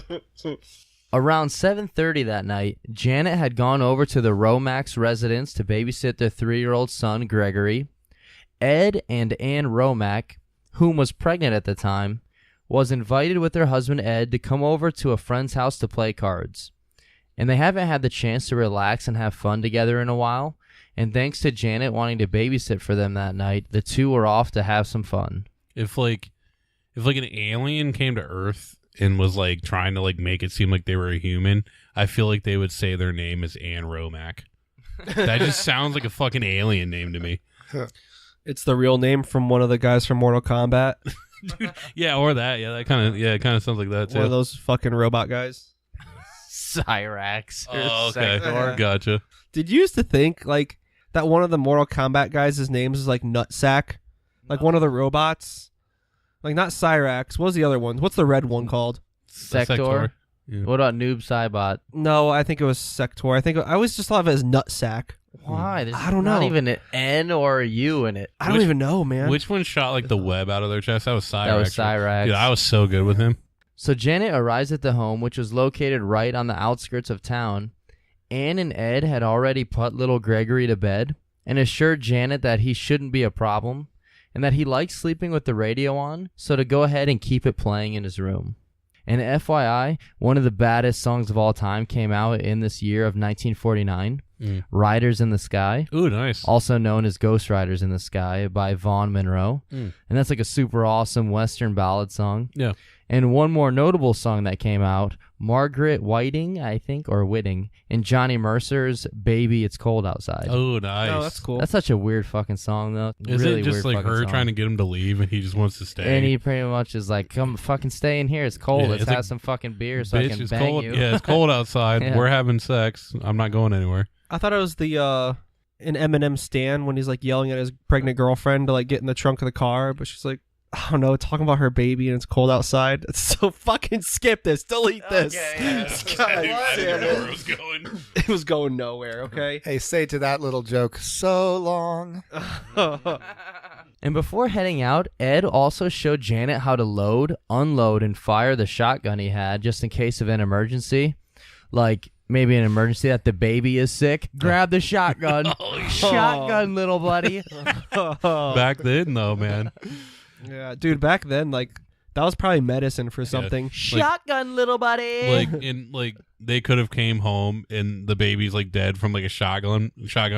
Speaker 4: Around 7:30 that night, Janett had gone over to the Romax residence to babysit their 3-year-old son, Gregory. Ed and Ann Romack, whom was pregnant at the time, was invited with their husband Ed to come over to a friend's house to play cards. And they haven't had the chance to relax and have fun together in a while, and thanks to Janett wanting to babysit for them that night, the two were off to have some fun.
Speaker 6: If an alien came to Earth and was like trying to like make it seem like they were a human, I feel like they would say their name is Ann Romack. That just sounds like a fucking alien name to me.
Speaker 5: It's the real name from one of the guys from Mortal Kombat.
Speaker 6: Dude, yeah, or that. Yeah, that kind of. Yeah, it kind of sounds like that too.
Speaker 5: One of those fucking robot guys.
Speaker 4: Cyrax. Or
Speaker 6: Oh, okay.
Speaker 4: Sector.
Speaker 6: Gotcha.
Speaker 5: Did you used to think like that one of the Mortal Kombat guys' his names is like Nutsack? Like one of the robots? Like not Cyrax. What was the other one? What's the red one called?
Speaker 4: Sector.
Speaker 6: Yeah.
Speaker 4: What about Noob Saibot?
Speaker 5: No, I think it was Sector. I always just thought of it as Nutsack.
Speaker 4: Why? There's
Speaker 5: I don't
Speaker 4: not
Speaker 5: know.
Speaker 4: even an N or a U in it.
Speaker 5: I don't even know, man.
Speaker 6: Which one shot like the web out of their chest? That was Cyrax.
Speaker 4: That was Cyrax.
Speaker 6: Dude, I was so good with him.
Speaker 4: So Janett arrives at the home, which was located right on the outskirts of town. Ann and Ed had already put little Gregory to bed and assured Janett that he shouldn't be a problem and that he likes sleeping with the radio on, so to go ahead and keep it playing in his room. And FYI, one of the baddest songs of all time came out in this year of 1949, Riders in the Sky,
Speaker 6: Ooh, nice.
Speaker 4: also known as Ghost Riders in the Sky by Vaughn Monroe. And that's like a super awesome Western ballad song.
Speaker 6: Yeah.
Speaker 4: And one more notable song that came out, Margaret Whiting, I think, or Whiting, and Johnny Mercer's Baby It's Cold Outside.
Speaker 6: Oh, nice.
Speaker 5: Oh, that's cool.
Speaker 4: That's such a weird fucking song, though.
Speaker 6: Is
Speaker 4: really
Speaker 6: it just
Speaker 4: weird
Speaker 6: like
Speaker 4: fucking
Speaker 6: her
Speaker 4: song.
Speaker 6: trying to get him to leave and he just wants to stay?
Speaker 4: And he pretty much is like, come fucking stay in here. It's cold.
Speaker 6: Yeah,
Speaker 4: Let's
Speaker 6: it's
Speaker 4: have
Speaker 6: like,
Speaker 4: some fucking beer so I
Speaker 6: Bitch,
Speaker 4: can
Speaker 6: it's
Speaker 4: bang
Speaker 6: cold.
Speaker 4: you.
Speaker 6: Yeah, it's cold outside.
Speaker 4: Yeah.
Speaker 6: We're having sex. I'm not going anywhere.
Speaker 5: I thought it was the an Eminem stan when he's like yelling at his pregnant girlfriend to like get in the trunk of the car, but she's like, I don't know, talking about her baby and it's cold outside. It's so fucking skip this. Delete this. God
Speaker 6: I didn't
Speaker 5: damn
Speaker 6: know where
Speaker 5: it.
Speaker 6: it was going.
Speaker 5: It was going nowhere, okay?
Speaker 7: Hey, say to that little joke, so long.
Speaker 4: And before heading out, Ed also showed Janett how to load, unload, and fire the shotgun he had just in case of an emergency. Like maybe an emergency that the baby is sick. Grab the shotgun. Shotgun, little buddy.
Speaker 6: Back then, though, man.
Speaker 5: Yeah, dude, back then, like, that was probably medicine for something.
Speaker 4: Shotgun, little buddy.
Speaker 6: Like they could have came home and the baby's like dead from like a shotgun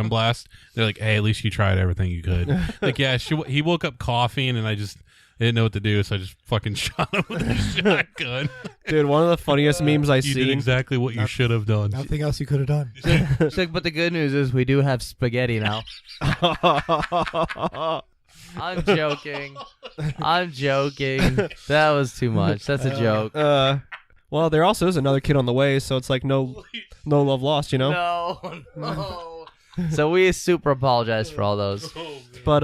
Speaker 6: blast. They're like, hey, at least you tried everything you could. Like, yeah, he woke up coughing and I didn't know what to do, so I just fucking shot him with a shotgun.
Speaker 5: Dude, one of the funniest memes I
Speaker 6: You
Speaker 5: seen.
Speaker 6: did exactly what you should have done.
Speaker 7: Nothing else you could have done.
Speaker 4: It's like, but the good news is we do have spaghetti now. I'm joking. I'm joking. That was too much. That's a joke.
Speaker 5: Well, there also is another kid on the way, so it's like no love lost, you know?
Speaker 4: No. So we super apologize for all those.
Speaker 5: But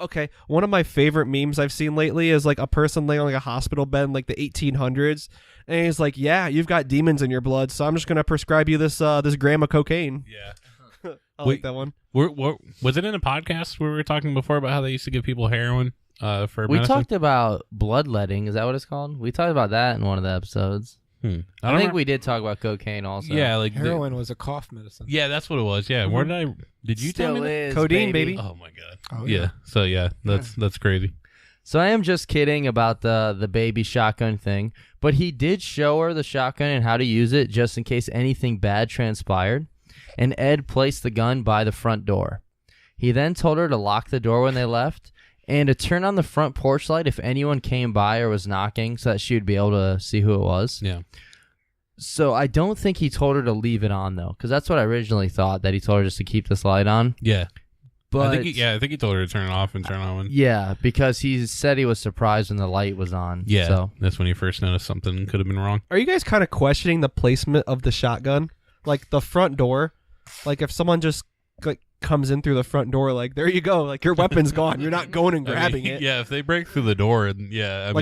Speaker 5: okay. One of my favorite memes I've seen lately is like a person laying on like a hospital bed in like the 1800s, and he's like, "Yeah, you've got demons in your blood, so I'm just gonna prescribe you this gram of cocaine."
Speaker 6: Yeah.
Speaker 5: I like that one.
Speaker 6: Was it in a podcast where we were talking before about how they used to give people heroin for
Speaker 4: We
Speaker 6: medicine?
Speaker 4: talked about bloodletting. Is that what it's called? We talked about that in one of the episodes. I think we did talk about cocaine also.
Speaker 6: Yeah, like
Speaker 7: Heroin was a cough medicine.
Speaker 6: yeah, that's what it was. Yeah, where did you tell
Speaker 4: Still
Speaker 6: me?
Speaker 4: is,
Speaker 5: Codeine, baby.
Speaker 6: Oh my god.
Speaker 7: Oh,
Speaker 6: yeah. So yeah, that's crazy.
Speaker 4: So I am just kidding about the baby shotgun thing, but he did show her the shotgun and how to use it just in case anything bad transpired. And Ed placed the gun by the front door. He then told her to lock the door when they left and to turn on the front porch light if anyone came by or was knocking so that she would be able to see who it was.
Speaker 6: Yeah.
Speaker 4: So I don't think he told her to leave it on, though, because that's what I originally thought, that he told her just to keep this light on.
Speaker 6: Yeah.
Speaker 4: But
Speaker 6: I think he told her to turn it off and turn it on.
Speaker 4: Yeah, because he said he was surprised when the light was on.
Speaker 6: Yeah.
Speaker 4: So.
Speaker 6: That's when he first noticed something could have been wrong.
Speaker 5: Are you guys kind of questioning the placement of the shotgun? Like the front door? Like if someone just like comes in through the front door, like there you go, like your weapon's gone. You're not going and grabbing it.
Speaker 6: Yeah, if they break through the door, and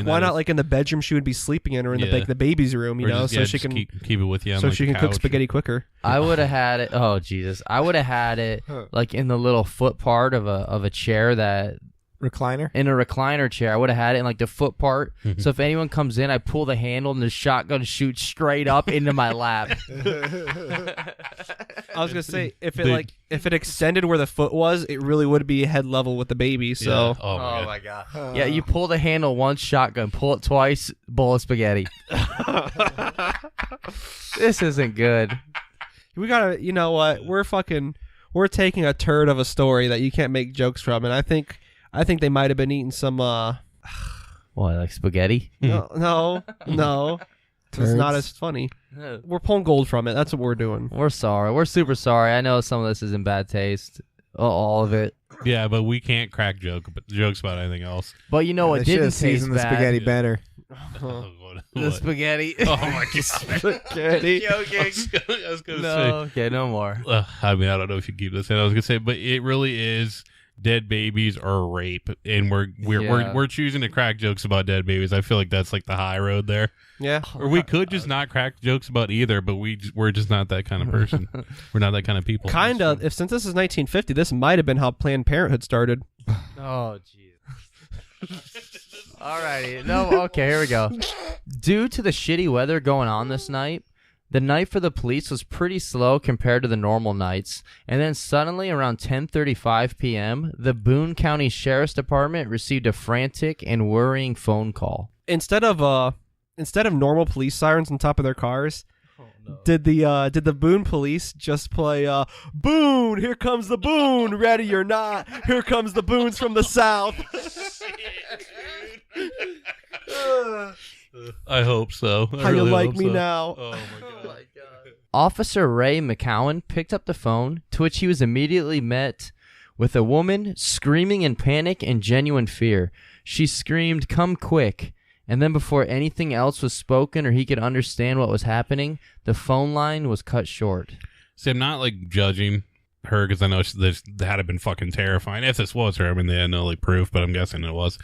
Speaker 5: why not like in the bedroom she would be sleeping in, or in the baby's room, you know, so she can
Speaker 6: keep it with you. On,
Speaker 5: so
Speaker 6: like,
Speaker 5: she
Speaker 6: the
Speaker 5: can cook
Speaker 6: couch.
Speaker 5: spaghetti quicker.
Speaker 4: I would have had it. Oh Jesus! I would have had it like in the little foot part of a chair that
Speaker 7: Recliner?
Speaker 4: in a recliner chair. I would have had it in like the foot part. So if anyone comes in, I pull the handle and the shotgun shoots straight up into my lap.
Speaker 5: I was gonna say if it extended where the foot was, it really would be head level with the baby. So
Speaker 6: Yeah. Oh my
Speaker 4: god! Yeah, you pull the handle once, shotgun. Pull it twice, bowl of spaghetti. This isn't good.
Speaker 5: we gotta, you know what? We're taking a turd of a story that you can't make jokes from, and I think they might have been eating some.
Speaker 4: What, like spaghetti?
Speaker 5: No. It's not as funny. We're pulling gold from it. That's what we're doing.
Speaker 4: We're sorry. We're super sorry. I know some of this is in bad taste. All of it.
Speaker 6: Yeah, but we can't crack jokes about anything else.
Speaker 4: But you know what
Speaker 7: They should
Speaker 4: didn't
Speaker 7: have
Speaker 4: taste
Speaker 7: seasoned the
Speaker 4: bad?
Speaker 7: spaghetti better.
Speaker 4: The spaghetti.
Speaker 6: Oh my god!
Speaker 5: Spaghetti.
Speaker 4: Joking.
Speaker 6: I was gonna
Speaker 4: No.
Speaker 6: say.
Speaker 4: Okay, no more.
Speaker 6: I mean, I don't know if you keep this in. I was gonna say, but it really is dead babies or rape, and we're choosing to crack jokes about dead babies. I feel like that's like the high road there.
Speaker 5: Yeah.
Speaker 6: Or we could just not crack jokes about either, but we're just not that kind of person. We're not that kind of people.
Speaker 5: Kind of. If since this is 1950, this might have been how Planned Parenthood started.
Speaker 4: Oh, jeez. Alrighty. No, okay, here we go. Due to the shitty weather going on this night, the night for the police was pretty slow compared to the normal nights, and then suddenly around 10:35 p.m., the Boone County Sheriff's Department received a frantic and worrying phone call.
Speaker 5: Instead of normal police sirens on top of their cars, did the Boone police just play Boone, here comes the Boone, ready or not, here comes the Boones from the south.
Speaker 6: I hope so.
Speaker 5: How you like me now?
Speaker 6: Oh my god.
Speaker 4: Officer Ray McCowan picked up the phone, to which he was immediately met with a woman screaming in panic and genuine fear. She screamed, "Come quick." And then before anything else was spoken or he could understand what was happening, the phone line was cut short.
Speaker 6: See, I'm not like judging her because I know this had to been fucking terrifying. If this was her, I mean, they had no like proof, but I'm guessing it was.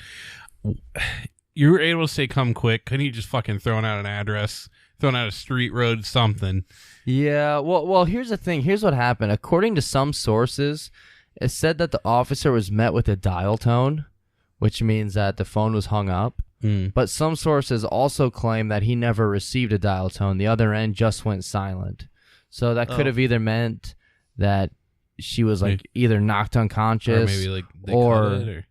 Speaker 6: You were able to say come quick. Couldn't you just fucking thrown out an address, thrown out a street, road, something?
Speaker 4: Yeah, well, here's the thing. Here's what happened. According to some sources, it said that the officer was met with a dial tone, which means that the phone was hung up. But some sources also claim that he never received a dial tone. The other end just went silent. So that could have either meant that she was like either knocked unconscious,
Speaker 6: or maybe like they
Speaker 4: or
Speaker 6: cut it,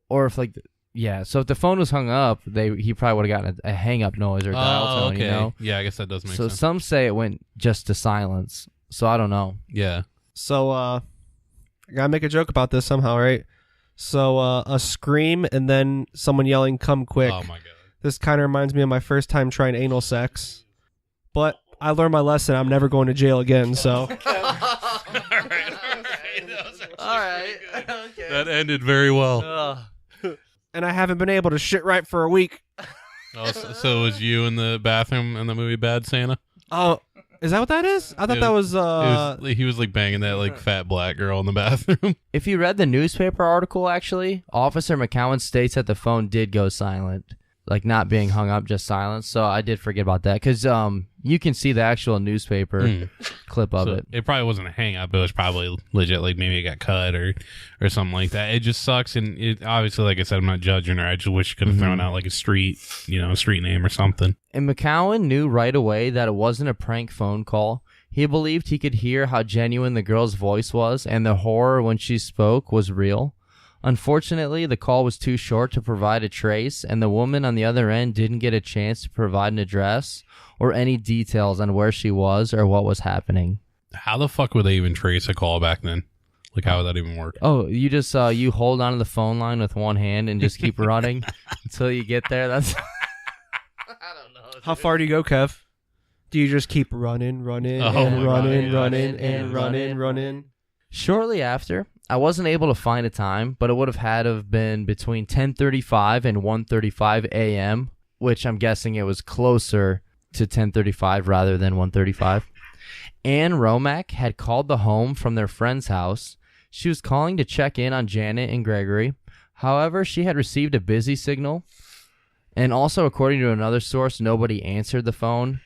Speaker 4: or if like yeah. So if the phone was hung up, he probably would have gotten a hang up noise or dial tone.
Speaker 6: Okay.
Speaker 4: You know?
Speaker 6: Yeah, I guess that does make
Speaker 4: So
Speaker 6: sense.
Speaker 4: some say it went just to silence. So I don't know.
Speaker 6: Yeah.
Speaker 5: So, I gotta make a joke about this somehow, right? So, a scream and then someone yelling, come quick.
Speaker 6: Oh my god.
Speaker 5: This kind of reminds me of my first time trying anal sex. But I learned my lesson. I'm never going to jail again, so.
Speaker 4: All right. Okay.
Speaker 6: That ended very well.
Speaker 5: And I haven't been able to shit right for a week.
Speaker 6: Oh, so it was you in the bathroom in the movie Bad Santa?
Speaker 5: Oh, is that what that is? I thought that was,
Speaker 6: he was like banging that like fat black girl in the bathroom.
Speaker 4: If you read the newspaper article, actually, Officer McCowan states that the phone did go silent, like not being hung up, just silent. So I did forget about that because you can see the actual newspaper clip of it.
Speaker 6: It probably wasn't a hang up. It was probably legit, like maybe it got cut or something like that. It just sucks. And it obviously, like I said, I'm not judging her. I just wish you could have thrown out like a street name or something.
Speaker 4: And McCowan knew right away that it wasn't a prank phone call. He believed he could hear how genuine the girl's voice was, and the horror when she spoke was real. Unfortunately, the call was too short to provide a trace, and the woman on the other end didn't get a chance to provide an address or any details on where she was or what was happening.
Speaker 6: How the fuck would they even trace a call back then? Like, how would that even work?
Speaker 4: Oh, you just you hold onto the phone line with one hand and just keep running until you get there. That's I don't know.
Speaker 5: how far do you go, Kev? Do you just keep running, running, running?
Speaker 4: Shortly after, I wasn't able to find a time, but it would have had to have been between 10:35 and 1:35 a.m., which I'm guessing it was closer to 10:35 rather than 1:35. Ann Romack had called the home from their friend's house. She was calling to check in on Janett and Gregory. However, she had received a busy signal, and also, according to another source, nobody answered the phone.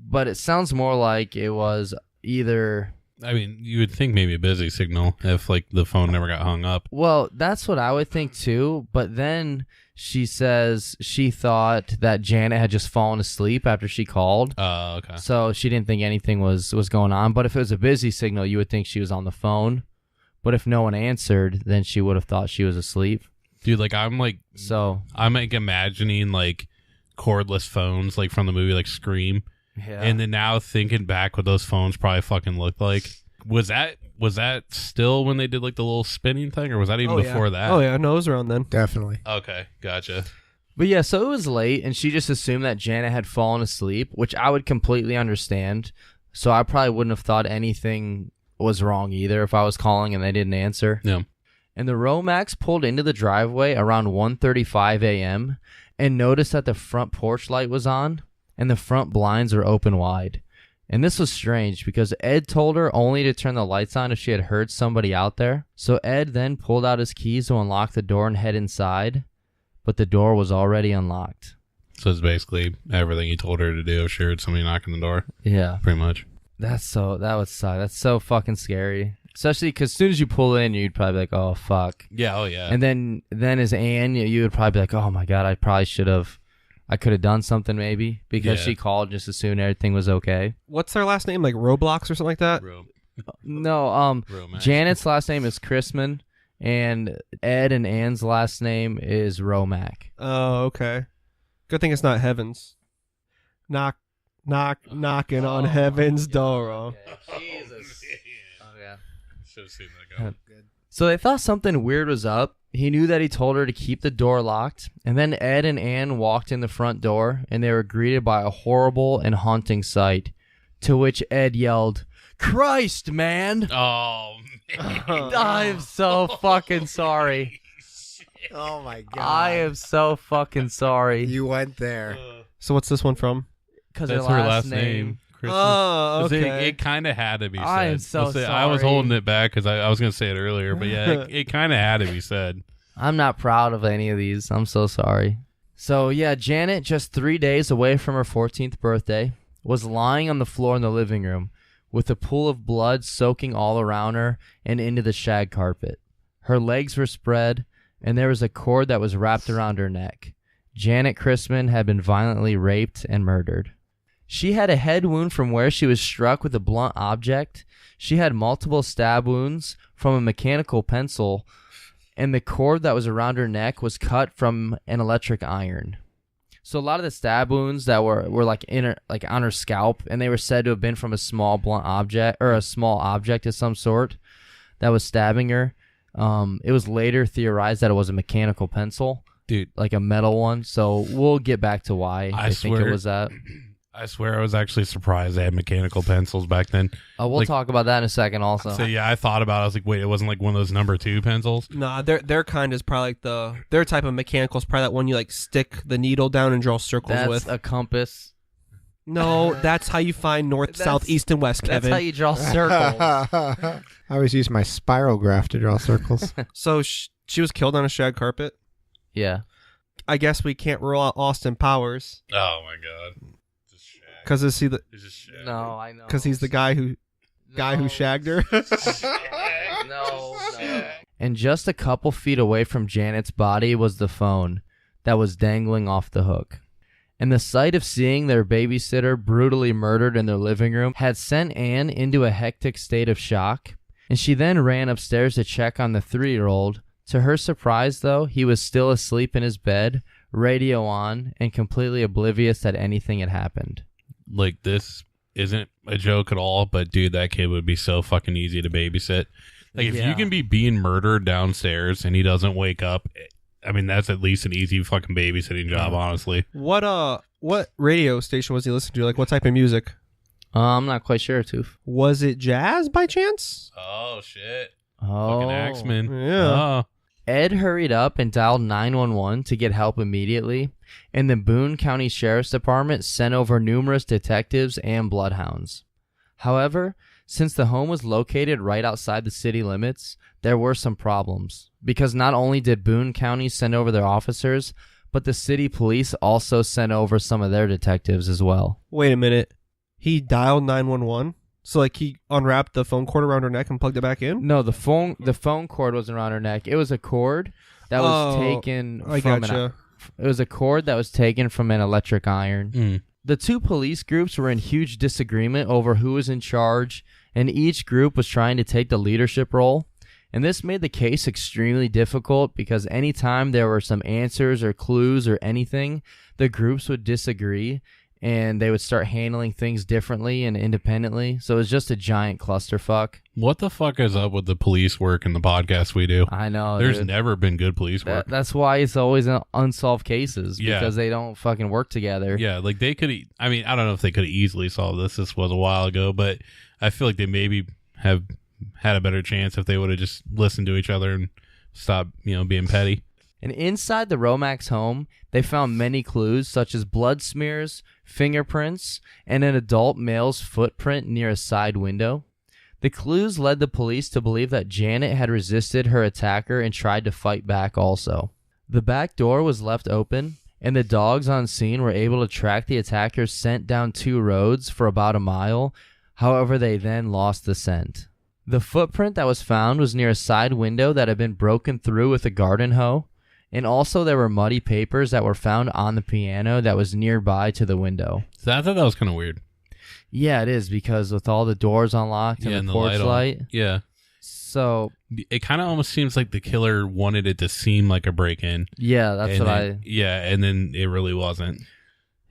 Speaker 4: But it sounds more like it was either...
Speaker 6: I mean, you would think maybe a busy signal if like the phone never got hung up.
Speaker 4: Well, that's what I would think too. But then she says she thought that Janett had just fallen asleep after she called.
Speaker 6: Oh, okay.
Speaker 4: So she didn't think anything was going on. But if it was a busy signal, you would think she was on the phone. But if no one answered, then she would have thought she was asleep.
Speaker 6: Dude, like I'm like imagining like cordless phones like from the movie like Scream.
Speaker 4: Yeah.
Speaker 6: And then now thinking back what those phones probably fucking looked like. Was that still when they did like the little spinning thing, or was that even before that?
Speaker 5: Oh yeah, no, it was around then.
Speaker 7: Definitely.
Speaker 6: Okay, gotcha.
Speaker 4: But yeah, so it was late, and she just assumed that Janett had fallen asleep, which I would completely understand. So I probably wouldn't have thought anything was wrong either if I was calling and they didn't answer.
Speaker 6: Yeah.
Speaker 4: And the Romacks pulled into the driveway around 1:35 a.m. and noticed that the front porch light was on and the front blinds were open wide. And this was strange because Ed told her only to turn the lights on if she had heard somebody out there. So Ed then pulled out his keys to unlock the door and head inside, but the door was already unlocked.
Speaker 6: So it's basically everything he told her to do if she heard somebody knocking the door.
Speaker 4: Yeah.
Speaker 6: Pretty much.
Speaker 4: That would suck. That's so fucking scary. Especially because as soon as you pull in, you'd probably be like, oh, fuck.
Speaker 6: Yeah, oh yeah.
Speaker 4: And then as Anne, you would probably be like, oh my God, I could have done something maybe because she called just as soon everything was okay.
Speaker 5: What's their last name? Like Roblox or something like that?
Speaker 4: No,
Speaker 6: Romack.
Speaker 4: Janett's last name is Christman, and Ed and Ann's last name is Romack.
Speaker 5: Oh, okay. Good thing it's not Heavens. Knocking on Heaven's door.
Speaker 4: Okay. Jesus. Okay.
Speaker 6: Should have seen that go.
Speaker 4: So they thought something weird was up. He knew that he told her to keep the door locked, and then Ed and Ann walked in the front door, and they were greeted by a horrible and haunting sight, to which Ed yelled, "Christ, man!"
Speaker 6: Oh, man.
Speaker 4: I'm so fucking sorry.
Speaker 7: Oh my god.
Speaker 4: I am so fucking sorry.
Speaker 7: You went there.
Speaker 5: So what's this one from?
Speaker 4: Because
Speaker 6: That's
Speaker 4: her
Speaker 6: her
Speaker 4: last name
Speaker 6: Christman.
Speaker 5: Oh, okay.
Speaker 6: It kind of had to be said.
Speaker 4: I am so
Speaker 6: I was
Speaker 4: sorry.
Speaker 6: holding it back because I was going to say it earlier, but yeah, it kind of had to be said.
Speaker 4: I'm not proud of any of these. I'm so sorry. So, yeah, Janett, just 3 days away from her 14th birthday, was lying on the floor in the living room with a pool of blood soaking all around her and into the shag carpet. Her legs were spread, and there was a cord that was wrapped around her neck. Janett Christman had been violently raped and murdered. She had a head wound from where she was struck with a blunt object. She had multiple stab wounds from a mechanical pencil, and the cord that was around her neck was cut from an electric iron. So a lot of the stab wounds that were like on her scalp, and they were said to have been from a small blunt object or a small object of some sort that was stabbing her. It was later theorized that it was a mechanical pencil,
Speaker 6: Dude,
Speaker 4: like a metal one. So we'll get back to why I think it was that.
Speaker 6: I swear I was actually surprised they had mechanical pencils back then.
Speaker 4: We'll talk about that in a second also.
Speaker 6: So yeah, I thought about it. I was like, wait, it wasn't like one of those number 2 pencils?
Speaker 5: Nah, their kind is probably like their type of mechanical is probably that one you like stick the needle down and draw circles
Speaker 4: That's
Speaker 5: with.
Speaker 4: a compass.
Speaker 5: No, that's how you find north, south, east, and west, Kevin.
Speaker 4: That's how you draw circles.
Speaker 7: I always use my spiral graph to draw circles.
Speaker 5: So she was killed on a shag carpet.
Speaker 4: Yeah.
Speaker 5: I guess we can't rule out Austin Powers
Speaker 6: Oh my god.
Speaker 5: because
Speaker 6: It's just shag.
Speaker 4: No, I know.
Speaker 5: he's the guy who shagged her.
Speaker 4: No. And just a couple feet away from Janett's body was the phone that was dangling off the hook. And the sight of seeing their babysitter brutally murdered in their living room had sent Anne into a hectic state of shock, and she then ran upstairs to check on the 3-year-old. To her surprise, though, he was still asleep in his bed, radio on, and completely oblivious that anything had happened.
Speaker 6: Like, this isn't a joke at all, but dude, that kid would be so fucking easy to babysit. Like, if you can be being murdered downstairs and he doesn't wake up, I mean, that's at least an easy fucking babysitting job, honestly.
Speaker 5: What radio station was he listening to? Like, what type of music?
Speaker 4: I'm not quite sure, Toof.
Speaker 5: Was it jazz by chance?
Speaker 6: Oh, shit.
Speaker 4: Oh.
Speaker 6: Fucking Axeman.
Speaker 5: Yeah.
Speaker 6: Oh.
Speaker 4: Ed hurried up and dialed 911 to get help immediately, and the Boone County Sheriff's Department sent over numerous detectives and bloodhounds. However, since the home was located right outside the city limits, there were some problems, because not only did Boone County send over their officers, but the city police also sent over some of their detectives as well.
Speaker 5: Wait a minute. He dialed 911? So, like, he unwrapped the phone cord around her neck and plugged it back in?
Speaker 4: No, the phone cord wasn't around her neck. It was a cord that was taken from it was a cord that was taken from an electric iron.
Speaker 6: Mm.
Speaker 4: The two police groups were in huge disagreement over who was in charge, and each group was trying to take the leadership role. And this made the case extremely difficult because anytime there were some answers or clues or anything, the groups would disagree and they would start handling things differently and independently. So it was just a giant clusterfuck.
Speaker 6: What the fuck is up with the police work and the podcast we do?
Speaker 4: I know.
Speaker 6: There's
Speaker 4: dude.
Speaker 6: never been good police work.
Speaker 4: That's why it's always unsolved cases,
Speaker 6: Yeah.
Speaker 4: because they don't fucking work together.
Speaker 6: Yeah, like they could. I mean, I don't know if they could have easily solved this. This was a while ago, but I feel like they maybe have had a better chance if they would have just listened to each other and stopped, being petty.
Speaker 4: And inside the Romax home, they found many clues such as blood smears, fingerprints, and an adult male's footprint near a side window. The clues led the police to believe that Janett had resisted her attacker and tried to fight back also. The back door was left open, and the dogs on scene were able to track the attacker's scent down 2 roads for about a mile. However, they then lost the scent. The footprint that was found was near a side window that had been broken through with a garden hoe. And also there were muddy papers that were found on the piano that was nearby to the window.
Speaker 6: So I thought that was kind of weird.
Speaker 4: Yeah, it is, because with all the doors unlocked and the porch light.
Speaker 6: Yeah.
Speaker 4: So
Speaker 6: It kind of almost seems like the killer wanted it to seem like a break-in.
Speaker 4: yeah, that's
Speaker 6: and
Speaker 4: what
Speaker 6: then, Yeah, and then it really wasn't.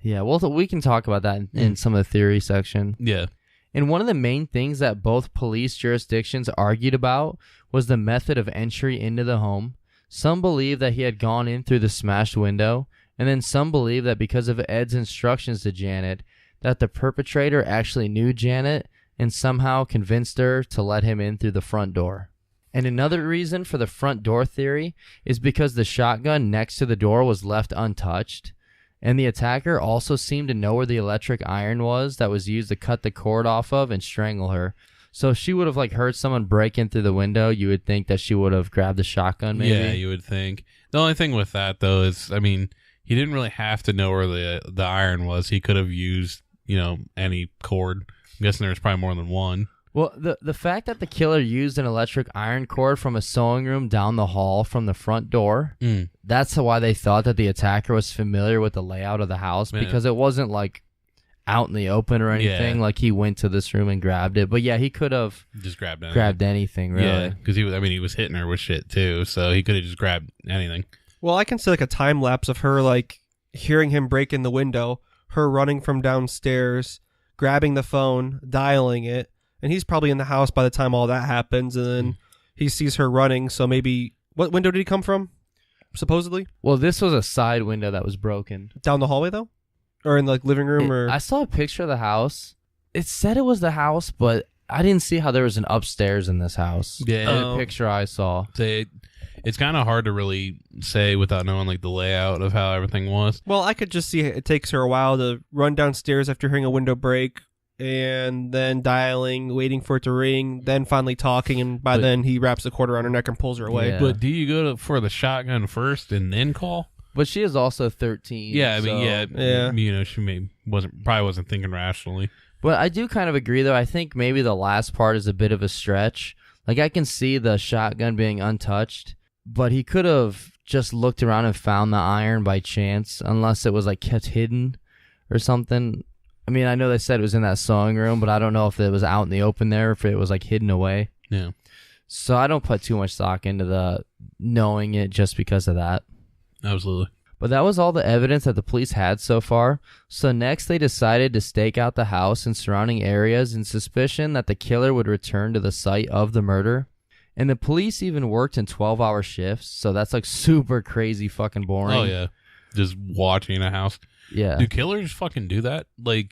Speaker 4: Yeah, well, we can talk about that in some of the theory section.
Speaker 6: Yeah.
Speaker 4: And one of the main things that both police jurisdictions argued about was the method of entry into the home. Some believe that he had gone in through the smashed window, and then some believe that because of Ed's instructions to Janett, that the perpetrator actually knew Janett and somehow convinced her to let him in through the front door. And another reason for the front door theory is because the shotgun next to the door was left untouched, And the attacker also seemed to know where the electric iron was that was used to cut the cord off of and strangle her. So if she would have heard someone break in through the window, you would think that she would have grabbed the shotgun maybe.
Speaker 6: Yeah, you would think. The only thing with that, though, is, I mean, he didn't really have to know where the iron was. He could have used, any cord. I'm guessing there's probably more than one.
Speaker 4: Well, the fact that the killer used an electric iron cord from a sewing room down the hall from the front door, that's why they thought that the attacker was familiar with the layout of the house, because it wasn't out in the open or anything. He went to this room and grabbed it. But yeah, he could have
Speaker 6: just grabbed
Speaker 4: anything really.
Speaker 6: Yeah, because he was hitting her with shit too, so he could have just grabbed anything.
Speaker 5: Well, I can see a time lapse of her hearing him break in the window, her running from downstairs, grabbing the phone, dialing it, and he's probably in the house by the time all that happens, and then he sees her running. So maybe, what window did he come from? Supposedly.
Speaker 4: Well, this was a side window that was broken.
Speaker 5: Down the hallway though, or in the living room, or
Speaker 4: I saw a picture of the house. It said it was the house, but I didn't see how there was an upstairs in this house.
Speaker 6: Yeah,
Speaker 4: the picture I saw.
Speaker 6: It's kind of hard to really say without knowing the layout of how everything was.
Speaker 5: Well, I could just see it takes her a while to run downstairs after hearing a window break, and then dialing, waiting for it to ring, then finally talking, and then he wraps the cord around her neck and pulls her away.
Speaker 4: Yeah.
Speaker 6: But do you go for the shotgun first and then call?
Speaker 4: But she is also 13.
Speaker 6: Yeah, I mean, she probably wasn't thinking rationally.
Speaker 4: But I do kind of agree, though. I think maybe the last part is a bit of a stretch. I can see the shotgun being untouched, but he could have just looked around and found the iron by chance, unless it was kept hidden or something. I mean, I know they said it was in that sewing room, but I don't know if it was out in the open there, or if it was hidden away.
Speaker 6: Yeah.
Speaker 4: So I don't put too much stock into the knowing it just because of that.
Speaker 6: Absolutely.
Speaker 4: But that was all the evidence that the police had so far. So next they decided to stake out the house and surrounding areas in suspicion that the killer would return to the site of the murder. And the police even worked in 12-hour shifts, so that's super crazy fucking boring.
Speaker 6: Oh yeah. Just watching a house.
Speaker 4: Yeah.
Speaker 6: Do killers fucking do that?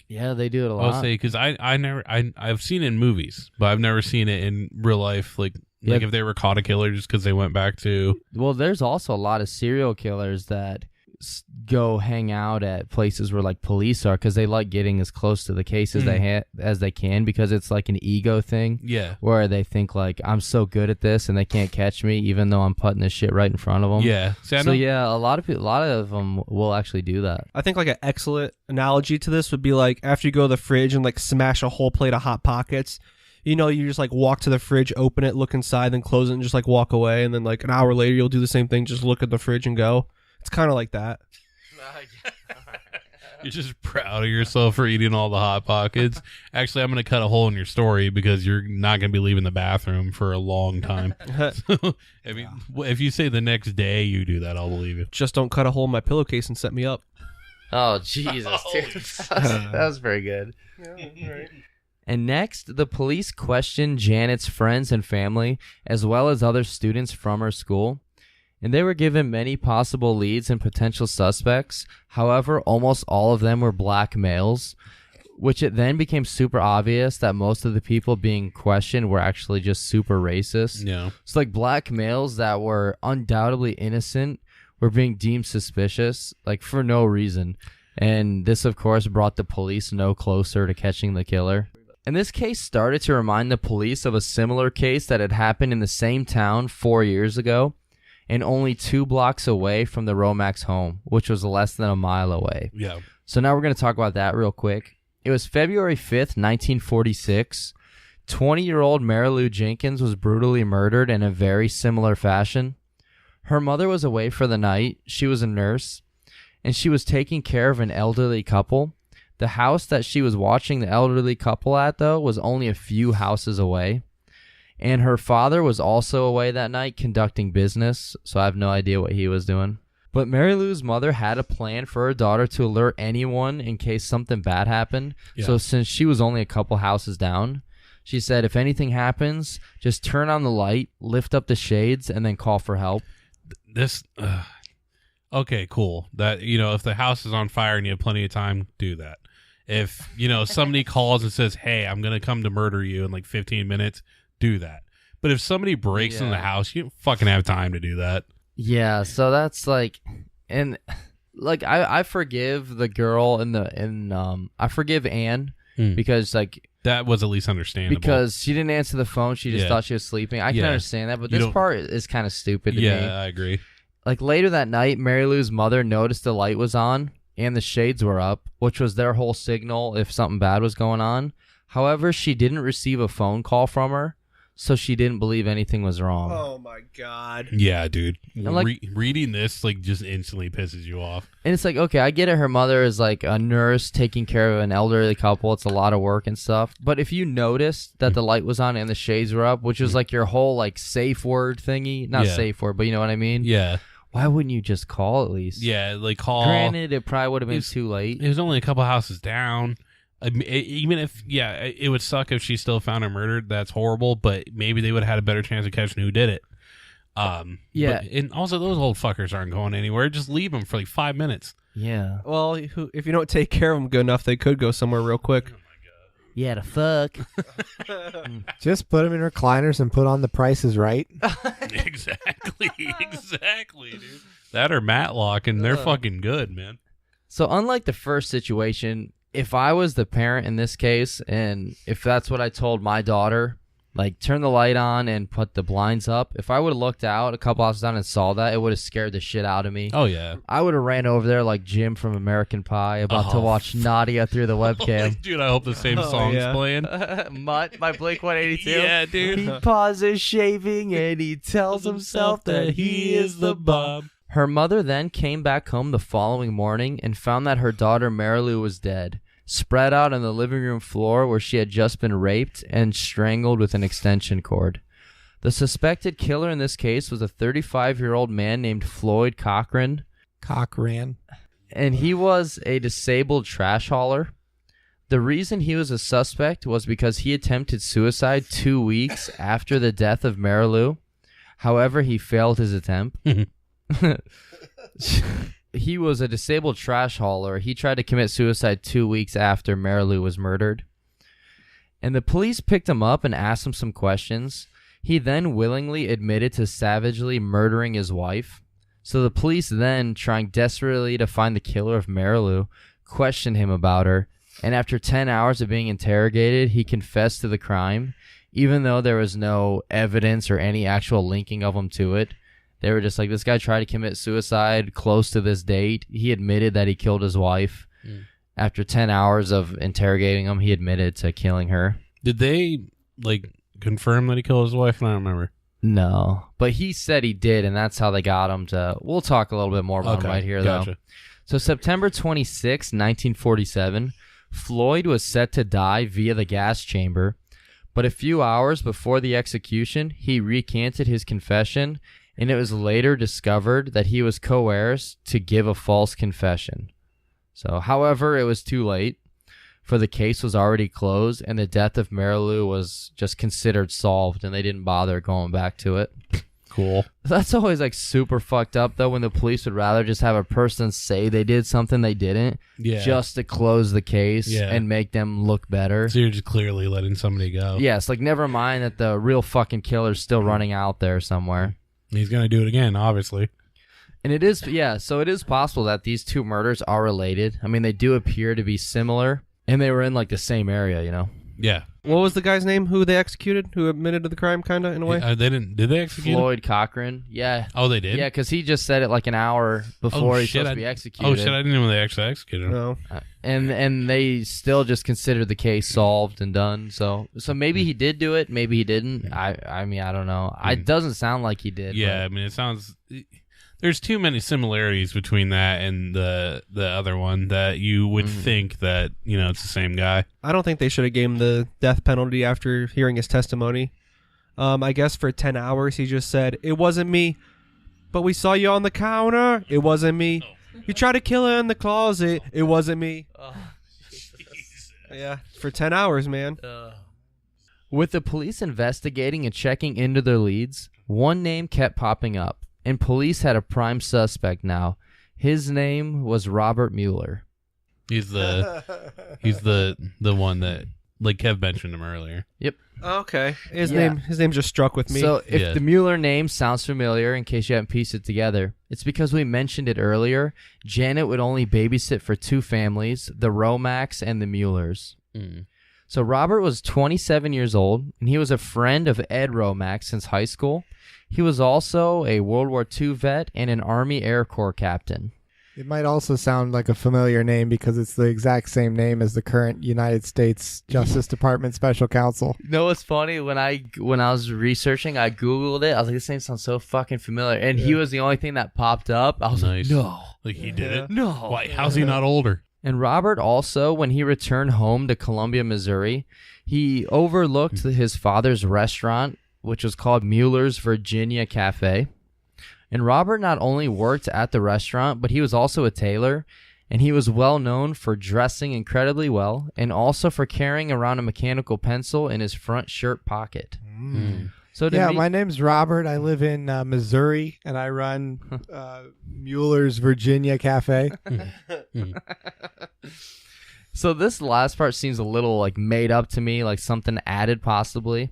Speaker 4: Yeah, they do it a lot.
Speaker 6: I'll say, because I've seen it in movies, but I've never seen it in real life. If they were caught a killer just because they went back to.
Speaker 4: Well, there's also a lot of serial killers that go hang out at places where police are, because they like getting as close to the case as they can, because it's an ego thing.
Speaker 6: Yeah.
Speaker 4: Where they think I'm so good at this and they can't catch me, even though I'm putting this shit right in front of them.
Speaker 6: Yeah.
Speaker 4: A lot of them will actually do that.
Speaker 5: I think an excellent analogy to this would be after you go to the fridge and smash a whole plate of Hot Pockets. You just walk to the fridge, open it, look inside, then close it and just walk away. And then an hour later, you'll do the same thing. Just look at the fridge and go. It's kind of like that.
Speaker 6: You're just proud of yourself for eating all the Hot Pockets. Actually, I'm going to cut a hole in your story because you're not going to be leaving the bathroom for a long time. So, I mean, if you say the next day you do that, I'll believe you.
Speaker 5: Just don't cut a hole in my pillowcase and set me up.
Speaker 4: Oh, Jesus, dude. That was very good.
Speaker 5: Yeah, right.
Speaker 4: And next, the police questioned Janett's friends and family, as well as other students from her school. And they were given many possible leads and potential suspects. However, almost all of them were black males, which it then became super obvious that most of the people being questioned were actually just super racist.
Speaker 6: Yeah.
Speaker 4: It's black males that were undoubtedly innocent were being deemed suspicious, for no reason. And this, of course, brought the police no closer to catching the killer. And this case started to remind the police of a similar case that had happened in the same town 4 years ago, and only 2 blocks away from the Romax home, which was less than a mile away.
Speaker 6: Yeah.
Speaker 4: So now we're going to talk about that real quick. It was February 5th, 1946. 20-year-old Mary Lou Jenkins was brutally murdered in a very similar fashion. Her mother was away for the night. She was a nurse, and she was taking care of an elderly couple. The house that she was watching the elderly couple at, though, was only a few houses away. And her father was also away that night conducting business, so I have no idea what he was doing. But Mary Lou's mother had a plan for her daughter to alert anyone in case something bad happened. Yeah. So since she was only a couple houses down, she said, if anything happens, just turn on the light, lift up the shades, and then call for help.
Speaker 6: Okay, cool. That, if the house is on fire and you have plenty of time, do that. If, somebody calls and says, hey, I'm going to come to murder you in 15 minutes, do that. But if somebody breaks in the house, you don't fucking have time to do that.
Speaker 4: Yeah, so that's and like I forgive the girl I forgive Anne because like
Speaker 6: that was at least understandable.
Speaker 4: Because she didn't answer the phone, she just thought she was sleeping. I can understand that, but this part is kind of stupid to me.
Speaker 6: Yeah, I agree.
Speaker 4: Like later that night, Mary Lou's mother noticed the light was on and the shades were up, which was their whole signal if something bad was going on. However, she didn't receive a phone call from her, so she didn't believe anything was wrong.
Speaker 5: Oh my god.
Speaker 6: Yeah, dude.
Speaker 4: Like,
Speaker 6: reading this like just instantly pisses you off.
Speaker 4: And it's like, okay, I get it. Her mother is like a nurse taking care of an elderly couple. It's a lot of work and stuff. But if you noticed that the light was on and the shades were up, which was like your whole like safe word thingy, not safe word, but you know what I mean?
Speaker 6: Yeah.
Speaker 4: Why wouldn't you just call at least?
Speaker 6: Yeah, like call.
Speaker 4: Granted, it probably would have been too late.
Speaker 6: It was only a couple houses down. Even if, it would suck if she still found her murdered. That's horrible, but maybe they would have had a better chance of catching who did it. And also, those old fuckers aren't going anywhere. Just leave them for like 5 minutes.
Speaker 4: Yeah.
Speaker 5: Well, if you don't take care of them good enough, they could go somewhere real quick.
Speaker 4: Yeah, the fuck.
Speaker 7: Just put them in recliners and put on The Price is Right.
Speaker 6: Exactly, dude. That or Matlock, and they're fucking good, man.
Speaker 4: So unlike the first situation, if I was the parent in this case, and if that's what I told my daughter, like turn the light on and put the blinds up, if I would have looked out a couple houses down and saw that, it would have scared the shit out of me.
Speaker 6: Oh, yeah.
Speaker 4: I would have ran over there like Jim from American Pie, about to watch Nadia through the webcam.
Speaker 6: Dude, I hope the same song's playing.
Speaker 4: Mutt by Blink-182.
Speaker 6: Yeah, dude.
Speaker 4: He pauses shaving and he tells himself that he is the bomb. Her mother then came back home the following morning and found that her daughter Marilou was dead, spread out on the living room floor where she had just been raped and strangled with an extension cord. The suspected killer in this case was a 35-year-old man named Floyd Cochran. And he was a disabled trash hauler. The reason he was a suspect was because he attempted suicide 2 weeks after the death of Marilou. However, he failed his attempt. He was a disabled trash hauler. He tried to commit suicide 2 weeks after Marilou was murdered. And the police picked him up and asked him some questions. He then willingly admitted to savagely murdering his wife. So the police then, trying desperately to find the killer of Marilou, questioned him about her. And after 10 hours of being interrogated, he confessed to the crime, even though there was no evidence or any actual linking of him to it. They were just like, this guy tried to commit suicide close to this date. He admitted that he killed his wife. After 10 hours of interrogating him, he admitted to killing her.
Speaker 6: Did they, like, confirm that he killed his wife? I don't remember.
Speaker 4: No, but he said he did, and that's how they got him to... We'll talk a little bit more about him right here, though. So September 26, 1947, Floyd was set to die via the gas chamber, but a few hours before the execution, he recanted his confession, and it was later discovered that he was coerced to give a false confession. So, however, it was too late, for the case was already closed, and the death of Marilou was just considered solved, and they didn't bother going back to it.
Speaker 6: Cool.
Speaker 4: That's always like super fucked up, though, when the police would rather just have a person say they did something they didn't, just to close the case and make them look better.
Speaker 6: So you're just clearly letting somebody go.
Speaker 4: Yes, like never mind that the real fucking killer's still running out there somewhere.
Speaker 6: He's going to do it again, obviously.
Speaker 4: And it is, so it is possible that these two murders are related. I mean, they do appear to be similar, and they were in like the same area, you know?
Speaker 6: Yeah.
Speaker 5: What was the guy's name who they executed, who admitted to the crime, kind of, in a way?
Speaker 6: Did they execute
Speaker 4: Floyd Cochran. Yeah.
Speaker 6: Oh, they did?
Speaker 4: Yeah, because he just said it like an hour before he's supposed to be executed.
Speaker 6: Oh, shit, I didn't know they actually executed him.
Speaker 5: No.
Speaker 4: And they still just considered the case solved and done. So maybe he did do it, maybe he didn't. I mean, I don't know. It doesn't sound like he did.
Speaker 6: Yeah,
Speaker 4: but.
Speaker 6: I mean, it sounds... There's too many similarities between that and the other one that you would think that, you know, it's the same guy.
Speaker 5: I don't think they should have gave him the death penalty after hearing his testimony. I guess for 10 hours he just said, "It wasn't me, but we saw you on the counter. It wasn't me. You tried to kill her in the closet. It wasn't me." Yeah, for 10 hours, man.
Speaker 4: With the police investigating and checking into their leads, one name kept popping up. And police had a prime suspect now. His name was Robert Mueller.
Speaker 6: He's the one that like Kev mentioned him earlier.
Speaker 5: Okay. His
Speaker 4: Yeah.
Speaker 5: name just struck with me.
Speaker 4: So if
Speaker 6: Yeah.
Speaker 4: the Mueller name sounds familiar, in case you haven't pieced it together, it's because we mentioned it earlier. Janett would only babysit for two families, the Romacks and the Muellers. So Robert was 27 years old, and he was a friend of Ed Romack since high school. He was also a World War II vet and an Army Air Corps captain.
Speaker 7: It might also sound like a familiar name because it's the exact same name as the current United States Justice Department Special Counsel.
Speaker 4: You know what's funny? When I was researching, I Googled it. I was like, this name sounds so fucking familiar. And he was the only thing that popped up. I was
Speaker 6: Nice.
Speaker 4: like, no.
Speaker 6: Like he did it.
Speaker 4: No.
Speaker 6: Why? How's he not older?
Speaker 4: And Robert also, when he returned home to Columbia, Missouri, he overlooked his father's restaurant, which was called Mueller's Virginia Cafe. And Robert not only worked at the restaurant, but he was also a tailor, and he was well known for dressing incredibly well and also for carrying around a mechanical pencil in his front shirt pocket. So to
Speaker 7: Yeah,
Speaker 4: me-
Speaker 7: my name's Robert. I live in Missouri, and I run Mueller's Virginia Cafe.
Speaker 4: So this last part seems a little like made up to me, like something added possibly.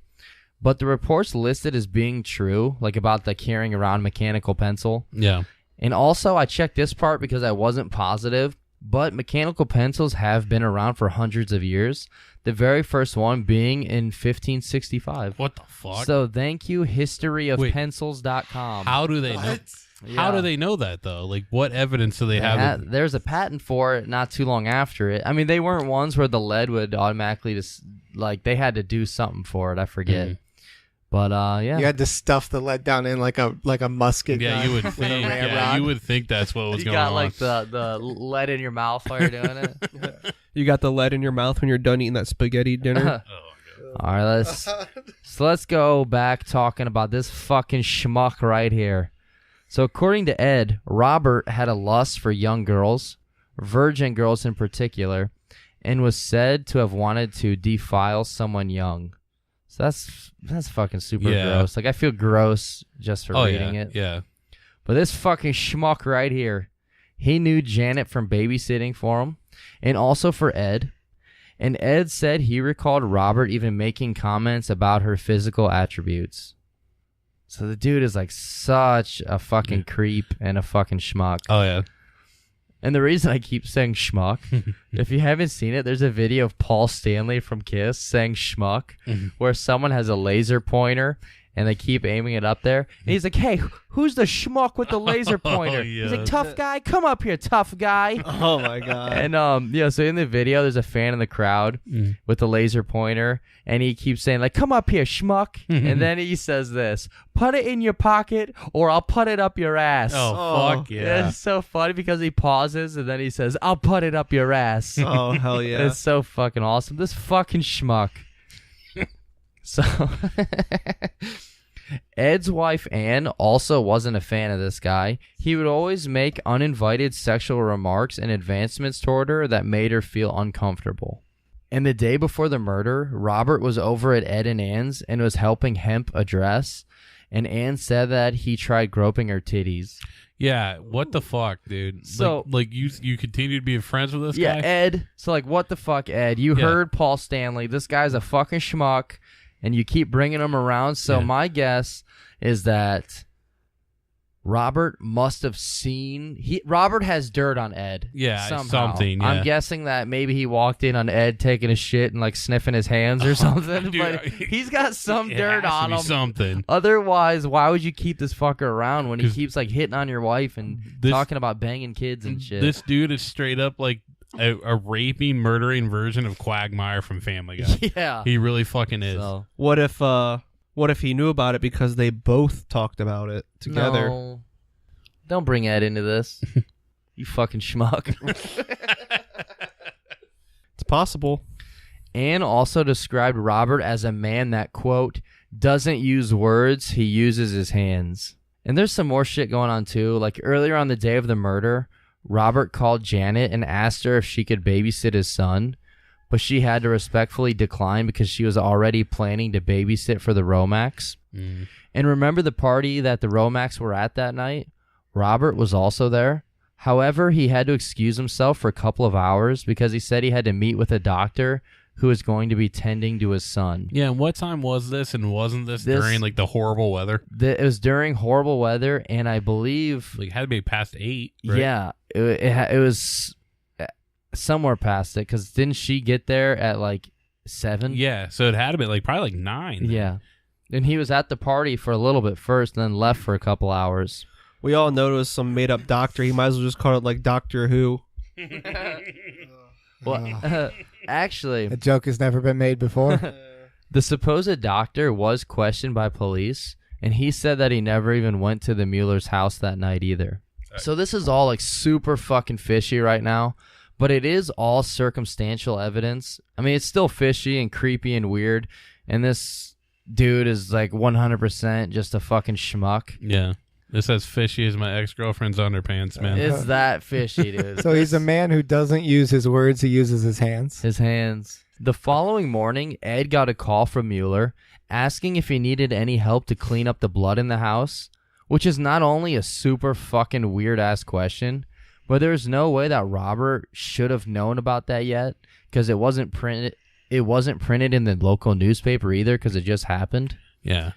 Speaker 4: But the reports listed as being true, like about the carrying around mechanical pencil.
Speaker 6: Yeah.
Speaker 4: And also I checked this part because I wasn't positive, but mechanical pencils have been around for hundreds of years. The very first one being in 1565.
Speaker 6: What the fuck?
Speaker 4: So thank you, historyofpencils.com.
Speaker 6: How do they know? How do they know that though? Like, what evidence do they have?
Speaker 4: There's a patent for it not too long after it. I mean, they weren't ones where the lead would automatically just, like, they had to do something for it. I forget. But, yeah.
Speaker 7: You had to stuff the lead down in like a musket.
Speaker 6: Yeah,
Speaker 7: gun
Speaker 6: you would
Speaker 7: with a
Speaker 6: think.
Speaker 7: ramrod.
Speaker 6: Yeah, you would think that's what was
Speaker 4: You
Speaker 6: going
Speaker 4: got,
Speaker 6: on.
Speaker 4: like, the lead in your mouth while you're doing it.
Speaker 5: You got the lead in your mouth when you're done eating that spaghetti dinner.
Speaker 4: All right, let's go back talking about this fucking schmuck right here. So according to Ed, Robert had a lust for young girls, virgin girls in particular, and was said to have wanted to defile someone young. So that's fucking super gross. Like, I feel gross just for reading it.
Speaker 6: Yeah.
Speaker 4: But this fucking schmuck right here, he knew Janett from babysitting for him and also for Ed. And Ed said he recalled Robert even making comments about her physical attributes. So the dude is like such a fucking creep and a fucking schmuck.
Speaker 6: Oh yeah.
Speaker 4: And the reason I keep saying schmuck, if you haven't seen it, there's a video of Paul Stanley from Kiss saying schmuck, where someone has a laser pointer and they keep aiming it up there. And he's like, hey, who's the schmuck with the laser pointer? He's like, tough guy, come up here, tough guy.
Speaker 5: Oh my god.
Speaker 4: And yeah, so in the video, there's a fan in the crowd with the laser pointer, and he keeps saying, like, come up here, schmuck. And then he says this, put it in your pocket or I'll put it up your ass.
Speaker 6: Oh, fuck yeah.
Speaker 4: It's so funny because he pauses and then he says, I'll put it up your ass.
Speaker 5: Oh hell yeah.
Speaker 4: It's so fucking awesome. This fucking schmuck. So Ed's wife Anne also wasn't a fan of this guy. He would always make uninvited sexual remarks and advancements toward her that made her feel uncomfortable. And the day before the murder, Robert was over at Ed and Anne's and was helping hemp a dress. And Anne said that he tried groping her titties.
Speaker 6: Yeah, what the fuck, dude?
Speaker 4: So-
Speaker 6: like you continue to be friends with this
Speaker 4: Yeah,
Speaker 6: guy?
Speaker 4: Ed. So, like, what the fuck, Ed? You heard Paul Stanley. This guy's a fucking schmuck, and you keep bringing him around. So, my guess is that Robert must have seen... Robert has dirt on Ed.
Speaker 6: Yeah,
Speaker 4: somehow.
Speaker 6: something, yeah.
Speaker 4: I'm guessing that maybe he walked in on Ed taking a shit and, like, sniffing his hands or something.
Speaker 6: dude,
Speaker 4: but he's got some
Speaker 6: It
Speaker 4: dirt
Speaker 6: has to
Speaker 4: on
Speaker 6: be
Speaker 4: him.
Speaker 6: something.
Speaker 4: Otherwise, why would you keep this fucker around when he keeps, like, hitting on your wife and
Speaker 6: This-
Speaker 4: talking about banging kids and shit?
Speaker 6: This dude is straight up like a raping, murdering version of Quagmire from Family Guy.
Speaker 4: Yeah.
Speaker 6: He really fucking is.
Speaker 4: So,
Speaker 5: What if he knew about it because they both talked about it together?
Speaker 4: no. Don't bring Ed into this. You fucking schmuck.
Speaker 5: It's possible.
Speaker 4: Anne also described Robert as a man that, quote, doesn't use words, he uses his hands. And there's some more shit going on, too. Like, earlier on the day of the murder, Robert called Janett and asked her if she could babysit his son, but she had to respectfully decline because she was already planning to babysit for the Romacks. And remember the party that the Romacks were at that night? Robert was also there. However, he had to excuse himself for a couple of hours because he said he had to meet with a doctor who was going to be tending to his son.
Speaker 6: Yeah, and what time was this? And wasn't this
Speaker 4: This-
Speaker 6: during like the horrible weather?
Speaker 4: It was during horrible weather, and I believe,
Speaker 6: Like, it had to be past 8. Right?
Speaker 4: yeah, it was somewhere past it, because didn't she get there at like 7?
Speaker 6: Yeah, so it had to be like probably like 9. then.
Speaker 4: Yeah. And he was at the party for a little bit first, then left for a couple hours.
Speaker 5: We all noticed some made up doctor. He might as well just call it like Doctor Who.
Speaker 4: Well, actually,
Speaker 7: A joke has never been made before.
Speaker 4: the supposed doctor was questioned by police, and he said that he never even went to the Mueller's house that night either. So this is all like super fucking fishy right now, but it is all circumstantial evidence. I mean, it's still fishy and creepy and weird, and this dude is like 100% just a fucking schmuck.
Speaker 6: Yeah. This as fishy as my ex-girlfriend's underpants, man.
Speaker 4: It's that fishy, dude.
Speaker 7: So he's a man who doesn't use his words, he uses his hands.
Speaker 4: His hands. The following morning, Ed got a call from Mueller asking if he needed any help to clean up the blood in the house, which is not only a super fucking weird-ass question, but there's no way that Robert should have known about that yet, because it wasn't printed in the local newspaper either, because it just happened.
Speaker 6: Yeah.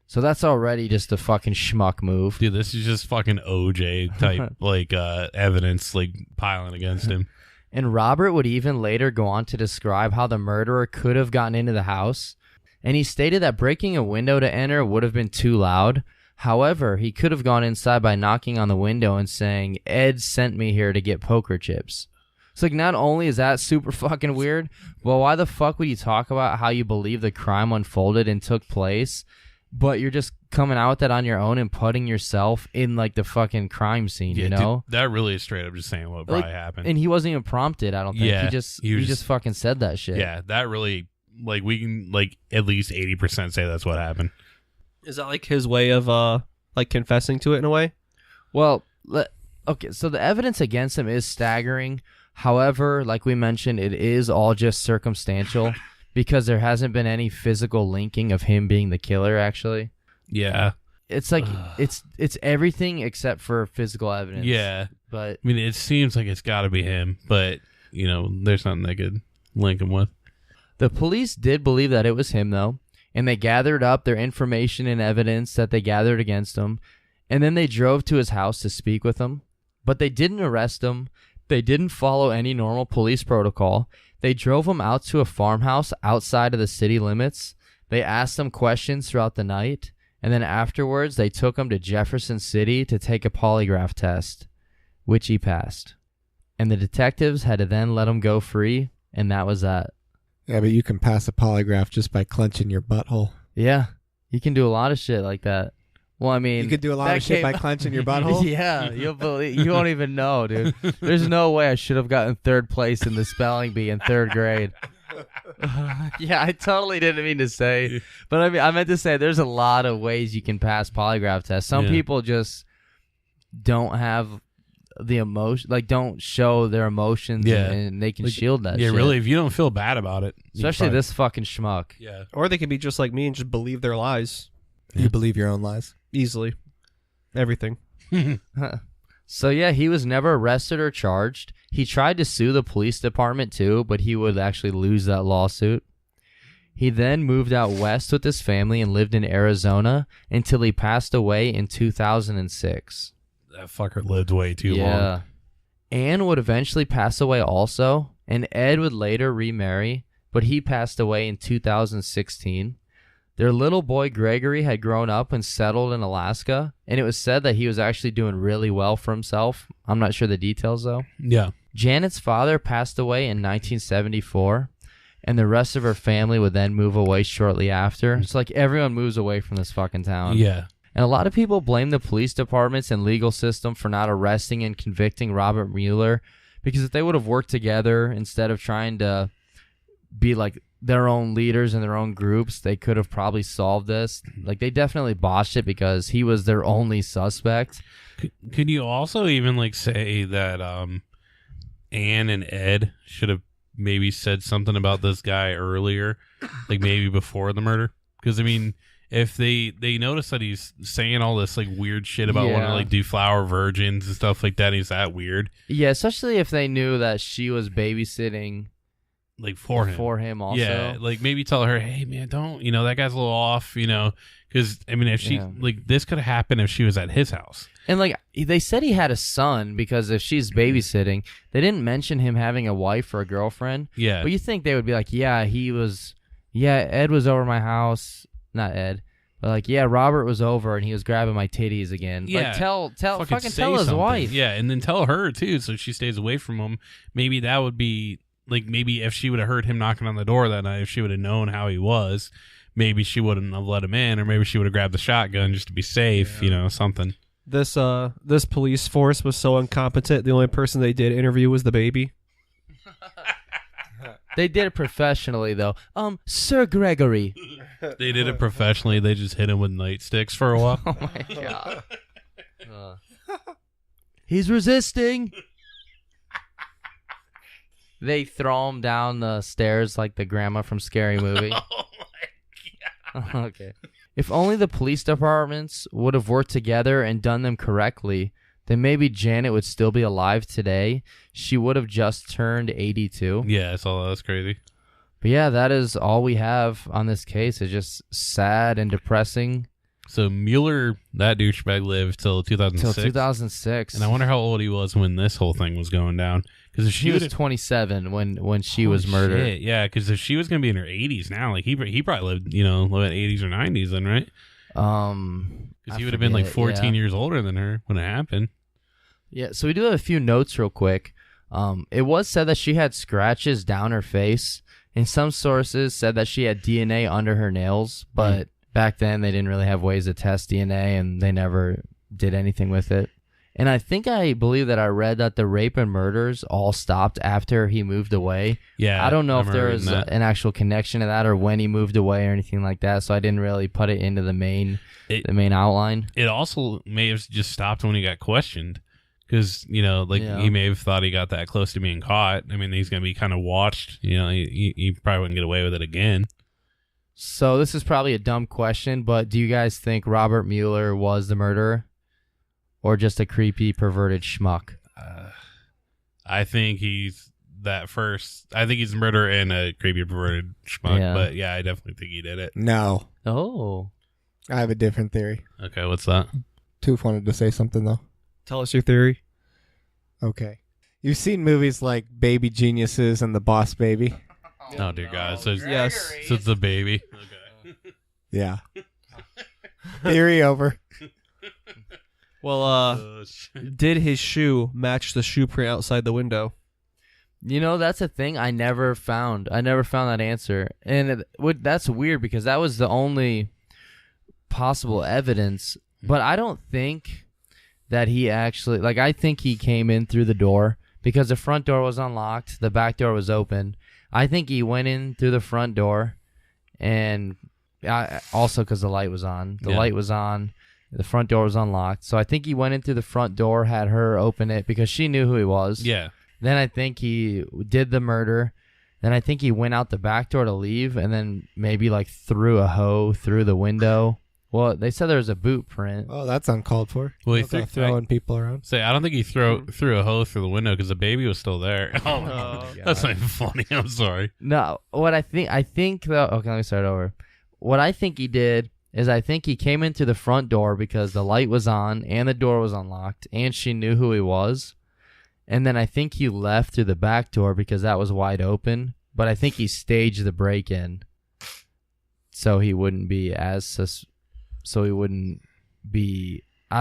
Speaker 4: So that's already just a fucking schmuck move.
Speaker 6: Dude, this is just fucking OJ type, like, evidence, like, piling against him.
Speaker 4: And Robert would even later go on to describe how the murderer could have gotten into the house, and he stated that breaking a window to enter would have been too loud. However, he could have gone inside by knocking on the window and saying, "Ed sent me here to get poker chips." So, like, not only is that super fucking weird, well, why the fuck would you talk about how you believe the crime unfolded and took place, but you're just coming out with that on your own and putting yourself in, like, the fucking crime scene, you know?
Speaker 6: Dude, that really is straight up just saying what probably happened.
Speaker 4: And he wasn't even prompted, I don't think.
Speaker 6: Yeah,
Speaker 4: he just fucking said that shit.
Speaker 6: Yeah, that really, like, we can, like, at least 80% say that's what happened.
Speaker 5: Is that like his way of like confessing to it in a way?
Speaker 4: Well, okay, so the evidence against him is staggering. However, like we mentioned, it is all just circumstantial because there hasn't been any physical linking of him being the killer, actually.
Speaker 6: Yeah.
Speaker 4: It's like it's everything except for physical evidence.
Speaker 6: Yeah.
Speaker 4: But
Speaker 6: I mean, it seems like it's got to be him, but, you know, there's nothing they could link him with.
Speaker 4: the police did believe that it was him, though, and they gathered up their information and evidence that they gathered against him, and then they drove to his house to speak with him. But they didn't arrest him. They didn't follow any normal police protocol. They drove him out to a farmhouse outside of the city limits. They asked him questions throughout the night, and then afterwards they took him to Jefferson City to take a polygraph test, which he passed. And the detectives had to then let him go free, and that was that.
Speaker 7: Yeah, but you can pass a polygraph just by clenching your butthole.
Speaker 4: Yeah, you can do a lot of shit like that. Well, I mean,
Speaker 7: You could do a lot
Speaker 4: that
Speaker 7: of shit by
Speaker 4: came-
Speaker 7: clenching your butthole.
Speaker 4: Yeah, you won't even know, dude. There's no way I should have gotten third place in the spelling bee in third grade. Yeah, I totally didn't mean to say, but I meant to say there's a lot of ways you can pass polygraph tests. Some
Speaker 6: Yeah.
Speaker 4: people just don't have the emotion, like don't show their emotions,
Speaker 6: Yeah.
Speaker 4: and they can
Speaker 6: Like,
Speaker 4: shield that.
Speaker 6: Yeah,
Speaker 4: shit.
Speaker 6: really, if you don't feel bad about it. you
Speaker 4: Especially
Speaker 6: probably-
Speaker 4: this fucking schmuck.
Speaker 6: Yeah.
Speaker 5: Or they could be just like me and just believe their lies
Speaker 7: You believe your own lies.
Speaker 5: easily. Everything.
Speaker 4: So yeah, he was never arrested or charged. He tried to sue the police department too, but he would actually lose that lawsuit. He then moved out west with his family and lived in Arizona until he passed away in 2006.
Speaker 6: That fucker lived way too long.
Speaker 4: Yeah. Anne would eventually pass away also, and Ed would later remarry, but he passed away in 2016. Their little boy Gregory had grown up and settled in Alaska, and it was said that he was actually doing really well for himself. I'm not sure the details though.
Speaker 6: Yeah.
Speaker 4: Janett's father passed away in 1974, and the rest of her family would then move away shortly after. It's like everyone moves away from this fucking town.
Speaker 6: Yeah.
Speaker 4: And a lot of people blame the police departments and legal system for not arresting and convicting Robert Mueller, because if they would have worked together instead of trying to be like their own leaders in their own groups, they could have probably solved this. Like, they definitely botched it because he was their only suspect.
Speaker 6: Could you also even like say that Anne and Ed should have maybe said something about this guy earlier, like maybe before the murder? Because I mean, if they notice that he's saying all this like weird shit about wanting to like do flower virgins and stuff like that, and he's that weird.
Speaker 4: Yeah, especially if they knew that she was babysitting
Speaker 6: like for him.
Speaker 4: For him also.
Speaker 6: Yeah, like maybe tell her, hey man, don't, that guy's a little off, because I mean, if she like this could have happened if she was at his house.
Speaker 4: And like they said he had a son because if she's babysitting, they didn't mention him having a wife or a girlfriend.
Speaker 6: Yeah.
Speaker 4: But you think they would be like, Ed was over my house. Not Ed. But like, yeah, Robert was over and he was grabbing my titties again.
Speaker 6: Yeah.
Speaker 4: Like fucking
Speaker 6: say
Speaker 4: tell his
Speaker 6: something.
Speaker 4: wife.
Speaker 6: Yeah, and then tell her too, so she stays away from him. Maybe that would be like, maybe if she would have heard him knocking on the door that night, if she would have known how he was, maybe she wouldn't have let him in, or maybe she would have grabbed the shotgun just to be safe, something.
Speaker 5: This police force was so incompetent. The only person they did interview was the baby.
Speaker 4: They did it professionally though. Sir Gregory.
Speaker 6: They did it professionally. They just hit him with nightsticks for a while.
Speaker 4: Oh my god. He's resisting. They throw him down the stairs like the grandma from Scary Movie.
Speaker 6: Oh my god.
Speaker 4: Okay. If only the police departments would have worked together and done them correctly, then maybe Janett would still be alive today. She would have just turned 82.
Speaker 6: Yeah, I saw that. That's crazy.
Speaker 4: But yeah, that is all we have on this case. It's just sad and depressing.
Speaker 6: So Mueller, that douchebag, lived till 2006.
Speaker 4: Till 2006.
Speaker 6: And I wonder how old he was when this whole thing was going down. Because if
Speaker 4: She was 27 when she
Speaker 6: Holy
Speaker 4: was murdered.
Speaker 6: shit, yeah, because if she was going to be in her 80s now, like he probably lived, lived 80s or 90s then, right? Because he would have been like 14 years older than her when it happened.
Speaker 4: Yeah, so we do have a few notes real quick. It was said that she had scratches down her face, and some sources said that she had DNA under her nails, but back then they didn't really have ways to test DNA, and they never did anything with it. And I believe that I read that the rape and murders all stopped after he moved away.
Speaker 6: Yeah,
Speaker 4: I don't know if
Speaker 6: remember
Speaker 4: there was
Speaker 6: reading that.
Speaker 4: an actual connection to that or when he moved away or anything like that, so I didn't really put it into the main outline.
Speaker 6: It also may have just stopped when he got questioned. Because, he may have thought he got that close to being caught. I mean, he's going to be kind of watched. He probably wouldn't get away with it again.
Speaker 4: So this is probably a dumb question, but do you guys think Robert Mueller was the murderer? Or just a creepy, perverted schmuck?
Speaker 6: I think he's that first. I think he's a murderer and a creepy, perverted schmuck.
Speaker 4: Yeah.
Speaker 6: But yeah, I definitely think he did it.
Speaker 7: No.
Speaker 4: Oh.
Speaker 7: I have a different theory.
Speaker 6: Okay, what's that?
Speaker 7: Toof wanted to say something, though.
Speaker 5: Tell us your theory.
Speaker 7: Okay. You've seen movies like Baby Geniuses and The Boss Baby?
Speaker 6: Oh, dear God. So,
Speaker 5: Yes.
Speaker 6: So it's the baby. Okay.
Speaker 7: Yeah. Theory over.
Speaker 5: Well, did his shoe match the shoe print outside the window?
Speaker 4: That's a thing I never found. I never found that answer. And that's weird because that was the only possible evidence. But I don't think that he actually... Like, I think he came in through the door because the front door was unlocked. The back door was open. I think he went in through the front door and also because the light was on. The light was on. The front door was unlocked. So I think he went in through the front door, had her open it because she knew who he was.
Speaker 6: Yeah.
Speaker 4: Then I think he did the murder. Then I think he went out the back door to leave and then maybe like threw a hoe through the window. Well, they said there was a boot print.
Speaker 7: Oh, that's uncalled for.
Speaker 6: Well, he
Speaker 7: Don't go throwing people around.
Speaker 6: I don't think he threw a hose through the window because the baby was still there. Oh, my God. That's not even funny. I'm sorry.
Speaker 4: No, what I think though. Okay, let me start over. What I think he did is I think he came into the front door because the light was on and the door was unlocked and she knew who he was. And then I think he left through the back door because that was wide open. But I think he staged the break-in so he wouldn't be I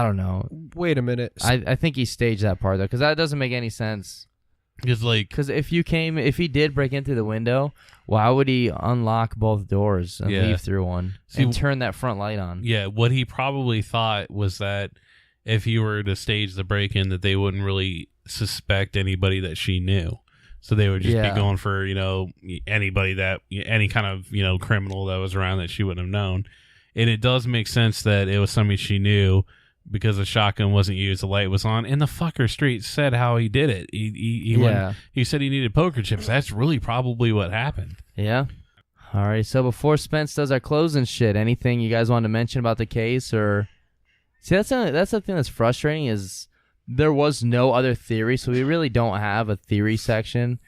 Speaker 4: don't know.
Speaker 5: Wait a minute.
Speaker 4: I think he staged that part though because that doesn't make any sense. Because if he did break in through the window, why would he unlock both doors and leave through one and turn that front light on?
Speaker 6: Yeah, what he probably thought was that if he were to stage the break-in, that they wouldn't really suspect anybody that she knew. So they would just be going for, anybody that, any kind of, criminal that was around that she wouldn't have known. And it does make sense that it was somebody she knew because the shotgun wasn't used, the light was on, and the fucker straight said how he did it. He said he needed poker chips. That's really probably what happened.
Speaker 4: Yeah. All right. So before Spence does our closing shit, anything you guys want to mention about the case or? See, that's the thing that's frustrating is there was no other theory, so we really don't have a theory section.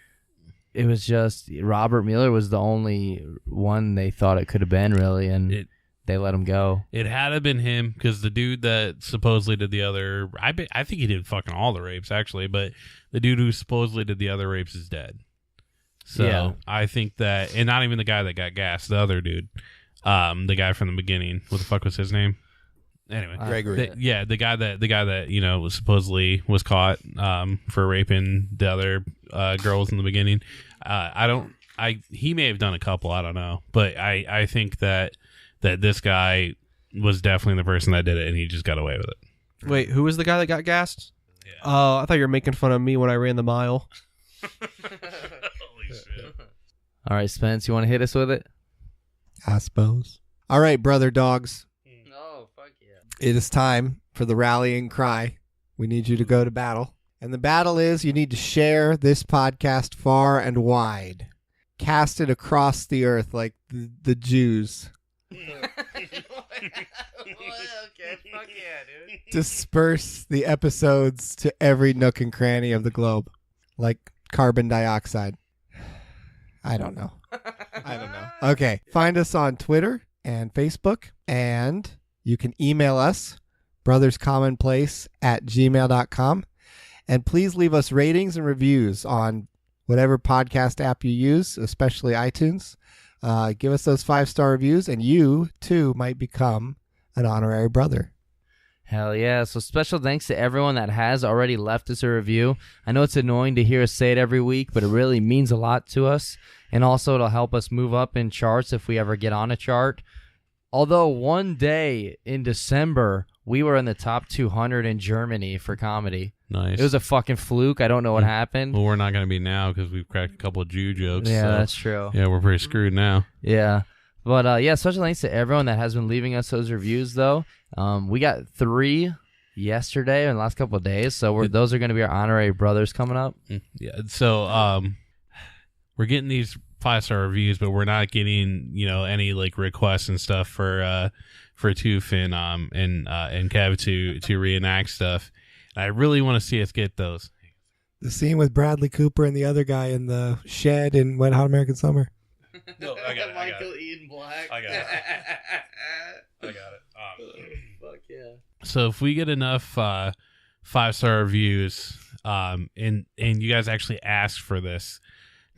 Speaker 4: it was just Robert Mueller was the only one they thought it could have been, really, and they let him go.
Speaker 6: It had to have been him because the dude that supposedly did the other, I think he did fucking all the rapes, actually, but the dude who supposedly did the other rapes is dead. So
Speaker 4: Yeah.
Speaker 6: I think that, and not even the guy that got gassed, the other dude, the guy from the beginning. What the fuck was his name? Anyway,
Speaker 7: Gregory.
Speaker 6: the guy that was supposedly was caught for raping the other girls in the beginning. He may have done a couple, I don't know, but I think that this guy was definitely the person that did it, and he just got away with it.
Speaker 5: Wait, who was the guy that got gassed?
Speaker 6: Yeah.
Speaker 5: Oh, I thought you were making fun of me when I ran the mile.
Speaker 6: Holy shit.
Speaker 4: All right, Spence, you want to hit us with it?
Speaker 7: I suppose. All right, brother dogs.
Speaker 4: No, fuck yeah.
Speaker 7: It is time for the rallying cry. We need you to go to battle. And the battle is you need to share this podcast far and wide. Cast it across the earth like the Jews.
Speaker 4: Okay, fuck yeah, dude.
Speaker 7: Disperse the episodes to every nook and cranny of the globe. Like carbon dioxide. I don't know. Okay. Find us on Twitter and Facebook. And you can email us, brotherscommonplace@gmail.com. And please leave us ratings and reviews on whatever podcast app you use, especially iTunes. Give us those 5-star reviews, and you, too, might become an honorary brother.
Speaker 4: Hell yeah. So special thanks to everyone that has already left us a review. I know it's annoying to hear us say it every week, but it really means a lot to us. And also it'll help us move up in charts if we ever get on a chart. Although one day in December, we were in the top 200 in Germany for comedy.
Speaker 6: Nice.
Speaker 4: It was a fucking fluke. I don't know what happened.
Speaker 6: Well, we're not going to be now because we've cracked a couple of Jew jokes.
Speaker 4: Yeah,
Speaker 6: so,
Speaker 4: that's true.
Speaker 6: yeah, we're pretty screwed now.
Speaker 4: Yeah. But yeah, special thanks to everyone that has been leaving us those reviews, though. We got 3 yesterday and the last couple of days, so those are going to be our honorary brothers coming up.
Speaker 6: Yeah, so we're getting these 5-star reviews, but we're not getting any like requests and stuff for Toof and Kev to reenact stuff. And I really want to see us get those.
Speaker 7: The scene with Bradley Cooper and the other guy in the shed in Wet Hot American Summer.
Speaker 6: No, I got it.
Speaker 4: Michael Ian Black.
Speaker 6: I got it. I got it.
Speaker 4: Fuck yeah.
Speaker 6: So if we get enough 5-star reviews, and you guys actually ask for this,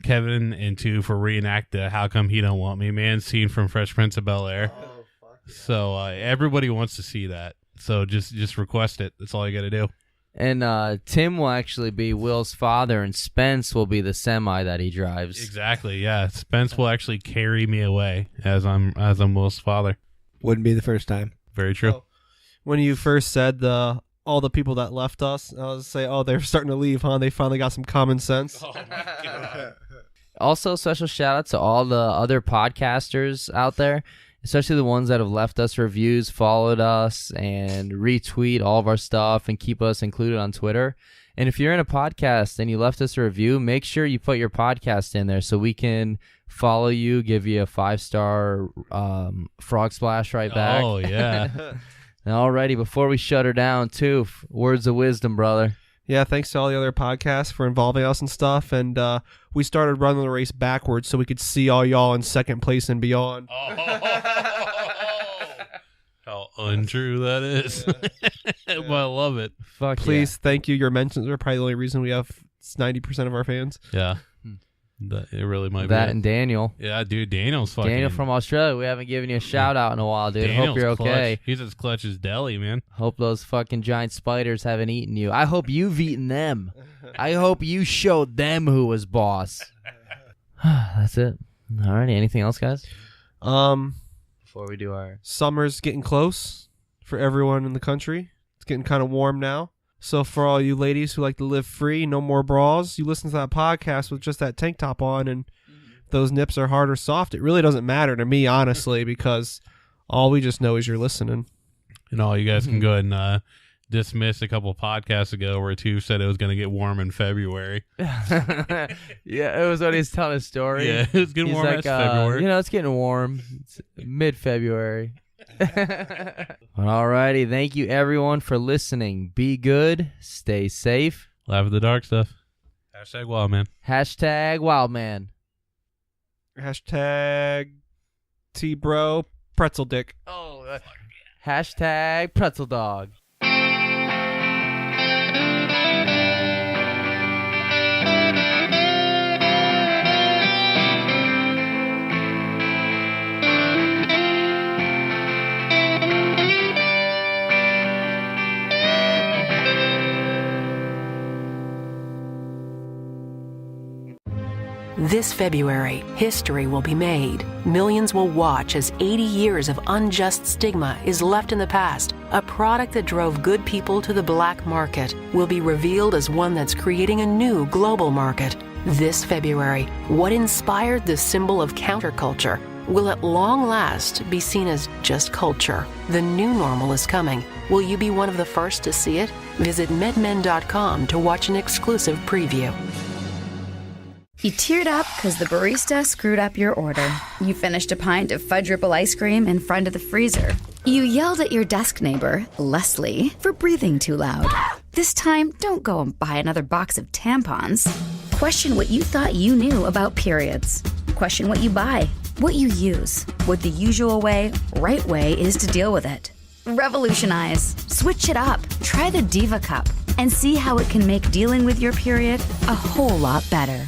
Speaker 6: Kevin and Toof will reenact the "How Come He Don't Want Me" man scene from Fresh Prince of Bel-Air.
Speaker 4: Oh, fuck yeah.
Speaker 6: So everybody wants to see that. So just request it. That's all you got to do.
Speaker 4: And Tim will actually be Will's father, and Spence will be the semi that he drives.
Speaker 6: Exactly. Yeah, Spence will actually carry me away as I'm Will's father.
Speaker 7: Wouldn't be the first time.
Speaker 6: Very true.
Speaker 5: Oh. When you first said all the people that left us, I was say, oh, they're starting to leave, huh? They finally got some common sense.
Speaker 6: Oh my god.
Speaker 4: Also, special shout out to all the other podcasters out there, especially the ones that have left us reviews, followed us, and retweet all of our stuff and keep us included on Twitter. And if you're in a podcast and you left us a review, make sure you put your podcast in there so we can follow you, give you a 5-star frog splash right back.
Speaker 6: Oh yeah.
Speaker 4: Alrighty, before we shut her down, Toof, words of wisdom, brother.
Speaker 5: Yeah, thanks to all the other podcasts for involving us and stuff. And we started running the race backwards so we could see all y'all in second place and beyond.
Speaker 6: How untrue that is. But I love it.
Speaker 4: Fuck
Speaker 5: Please, thank you. Your mentions are probably the only reason we have 90% of our fans.
Speaker 6: Yeah. It really might
Speaker 4: yeah.
Speaker 6: be.
Speaker 4: That
Speaker 6: it.
Speaker 4: and Daniel.
Speaker 6: Yeah, dude, Daniel's fucking.
Speaker 4: Daniel from Australia. We haven't given you a shout out in a while, dude.
Speaker 6: Daniel's
Speaker 4: Hope you're okay.
Speaker 6: Clutch. He's as clutch as deli, man.
Speaker 4: Hope those fucking giant spiders haven't eaten you. I hope you've eaten them. I hope you showed them who was boss. That's it. Alrighty. Anything else, guys? Before we do our
Speaker 5: Summer's getting close for everyone in the country. It's getting kind of warm now. So for all you ladies who like to live free, no more bras, you listen to that podcast with just that tank top on, and if those nips are hard or soft, it really doesn't matter to me, honestly, because all we just know is you're listening.
Speaker 6: And all you guys can go ahead and dismiss a couple podcasts ago where Toof said it was going to get warm in February.
Speaker 4: yeah, it was when he's telling a story.
Speaker 6: Yeah, it was getting
Speaker 4: He's
Speaker 6: warm
Speaker 4: like,
Speaker 6: in February.
Speaker 4: it's getting warm. It's mid-February. Alrighty, thank you everyone for listening. Be good, stay safe.
Speaker 6: Laugh at the dark stuff. Hashtag wild man.
Speaker 4: Hashtag wild man.
Speaker 5: Hashtag T-bro pretzel dick.
Speaker 4: Oh, hashtag pretzel dog.
Speaker 8: This February, history will be made. Millions will watch as 80 years of unjust stigma is left in the past. A product that drove good people to the black market will be revealed as one that's creating a new global market. This February, what inspired the symbol of counterculture will at long last be seen as just culture. The new normal is coming. Will you be one of the first to see it? Visit medmen.com to watch an exclusive preview.
Speaker 9: You teared up because the barista screwed up your order. You finished a pint of fudge ripple ice cream in front of the freezer. You yelled at your desk neighbor, Leslie, for breathing too loud. This time, don't go and buy another box of tampons. Question what you thought you knew about periods. Question what you buy, what you use, what the usual way, right way is to deal with it. Revolutionize. Switch it up. Try the Diva Cup and see how it can make dealing with your period a whole lot better.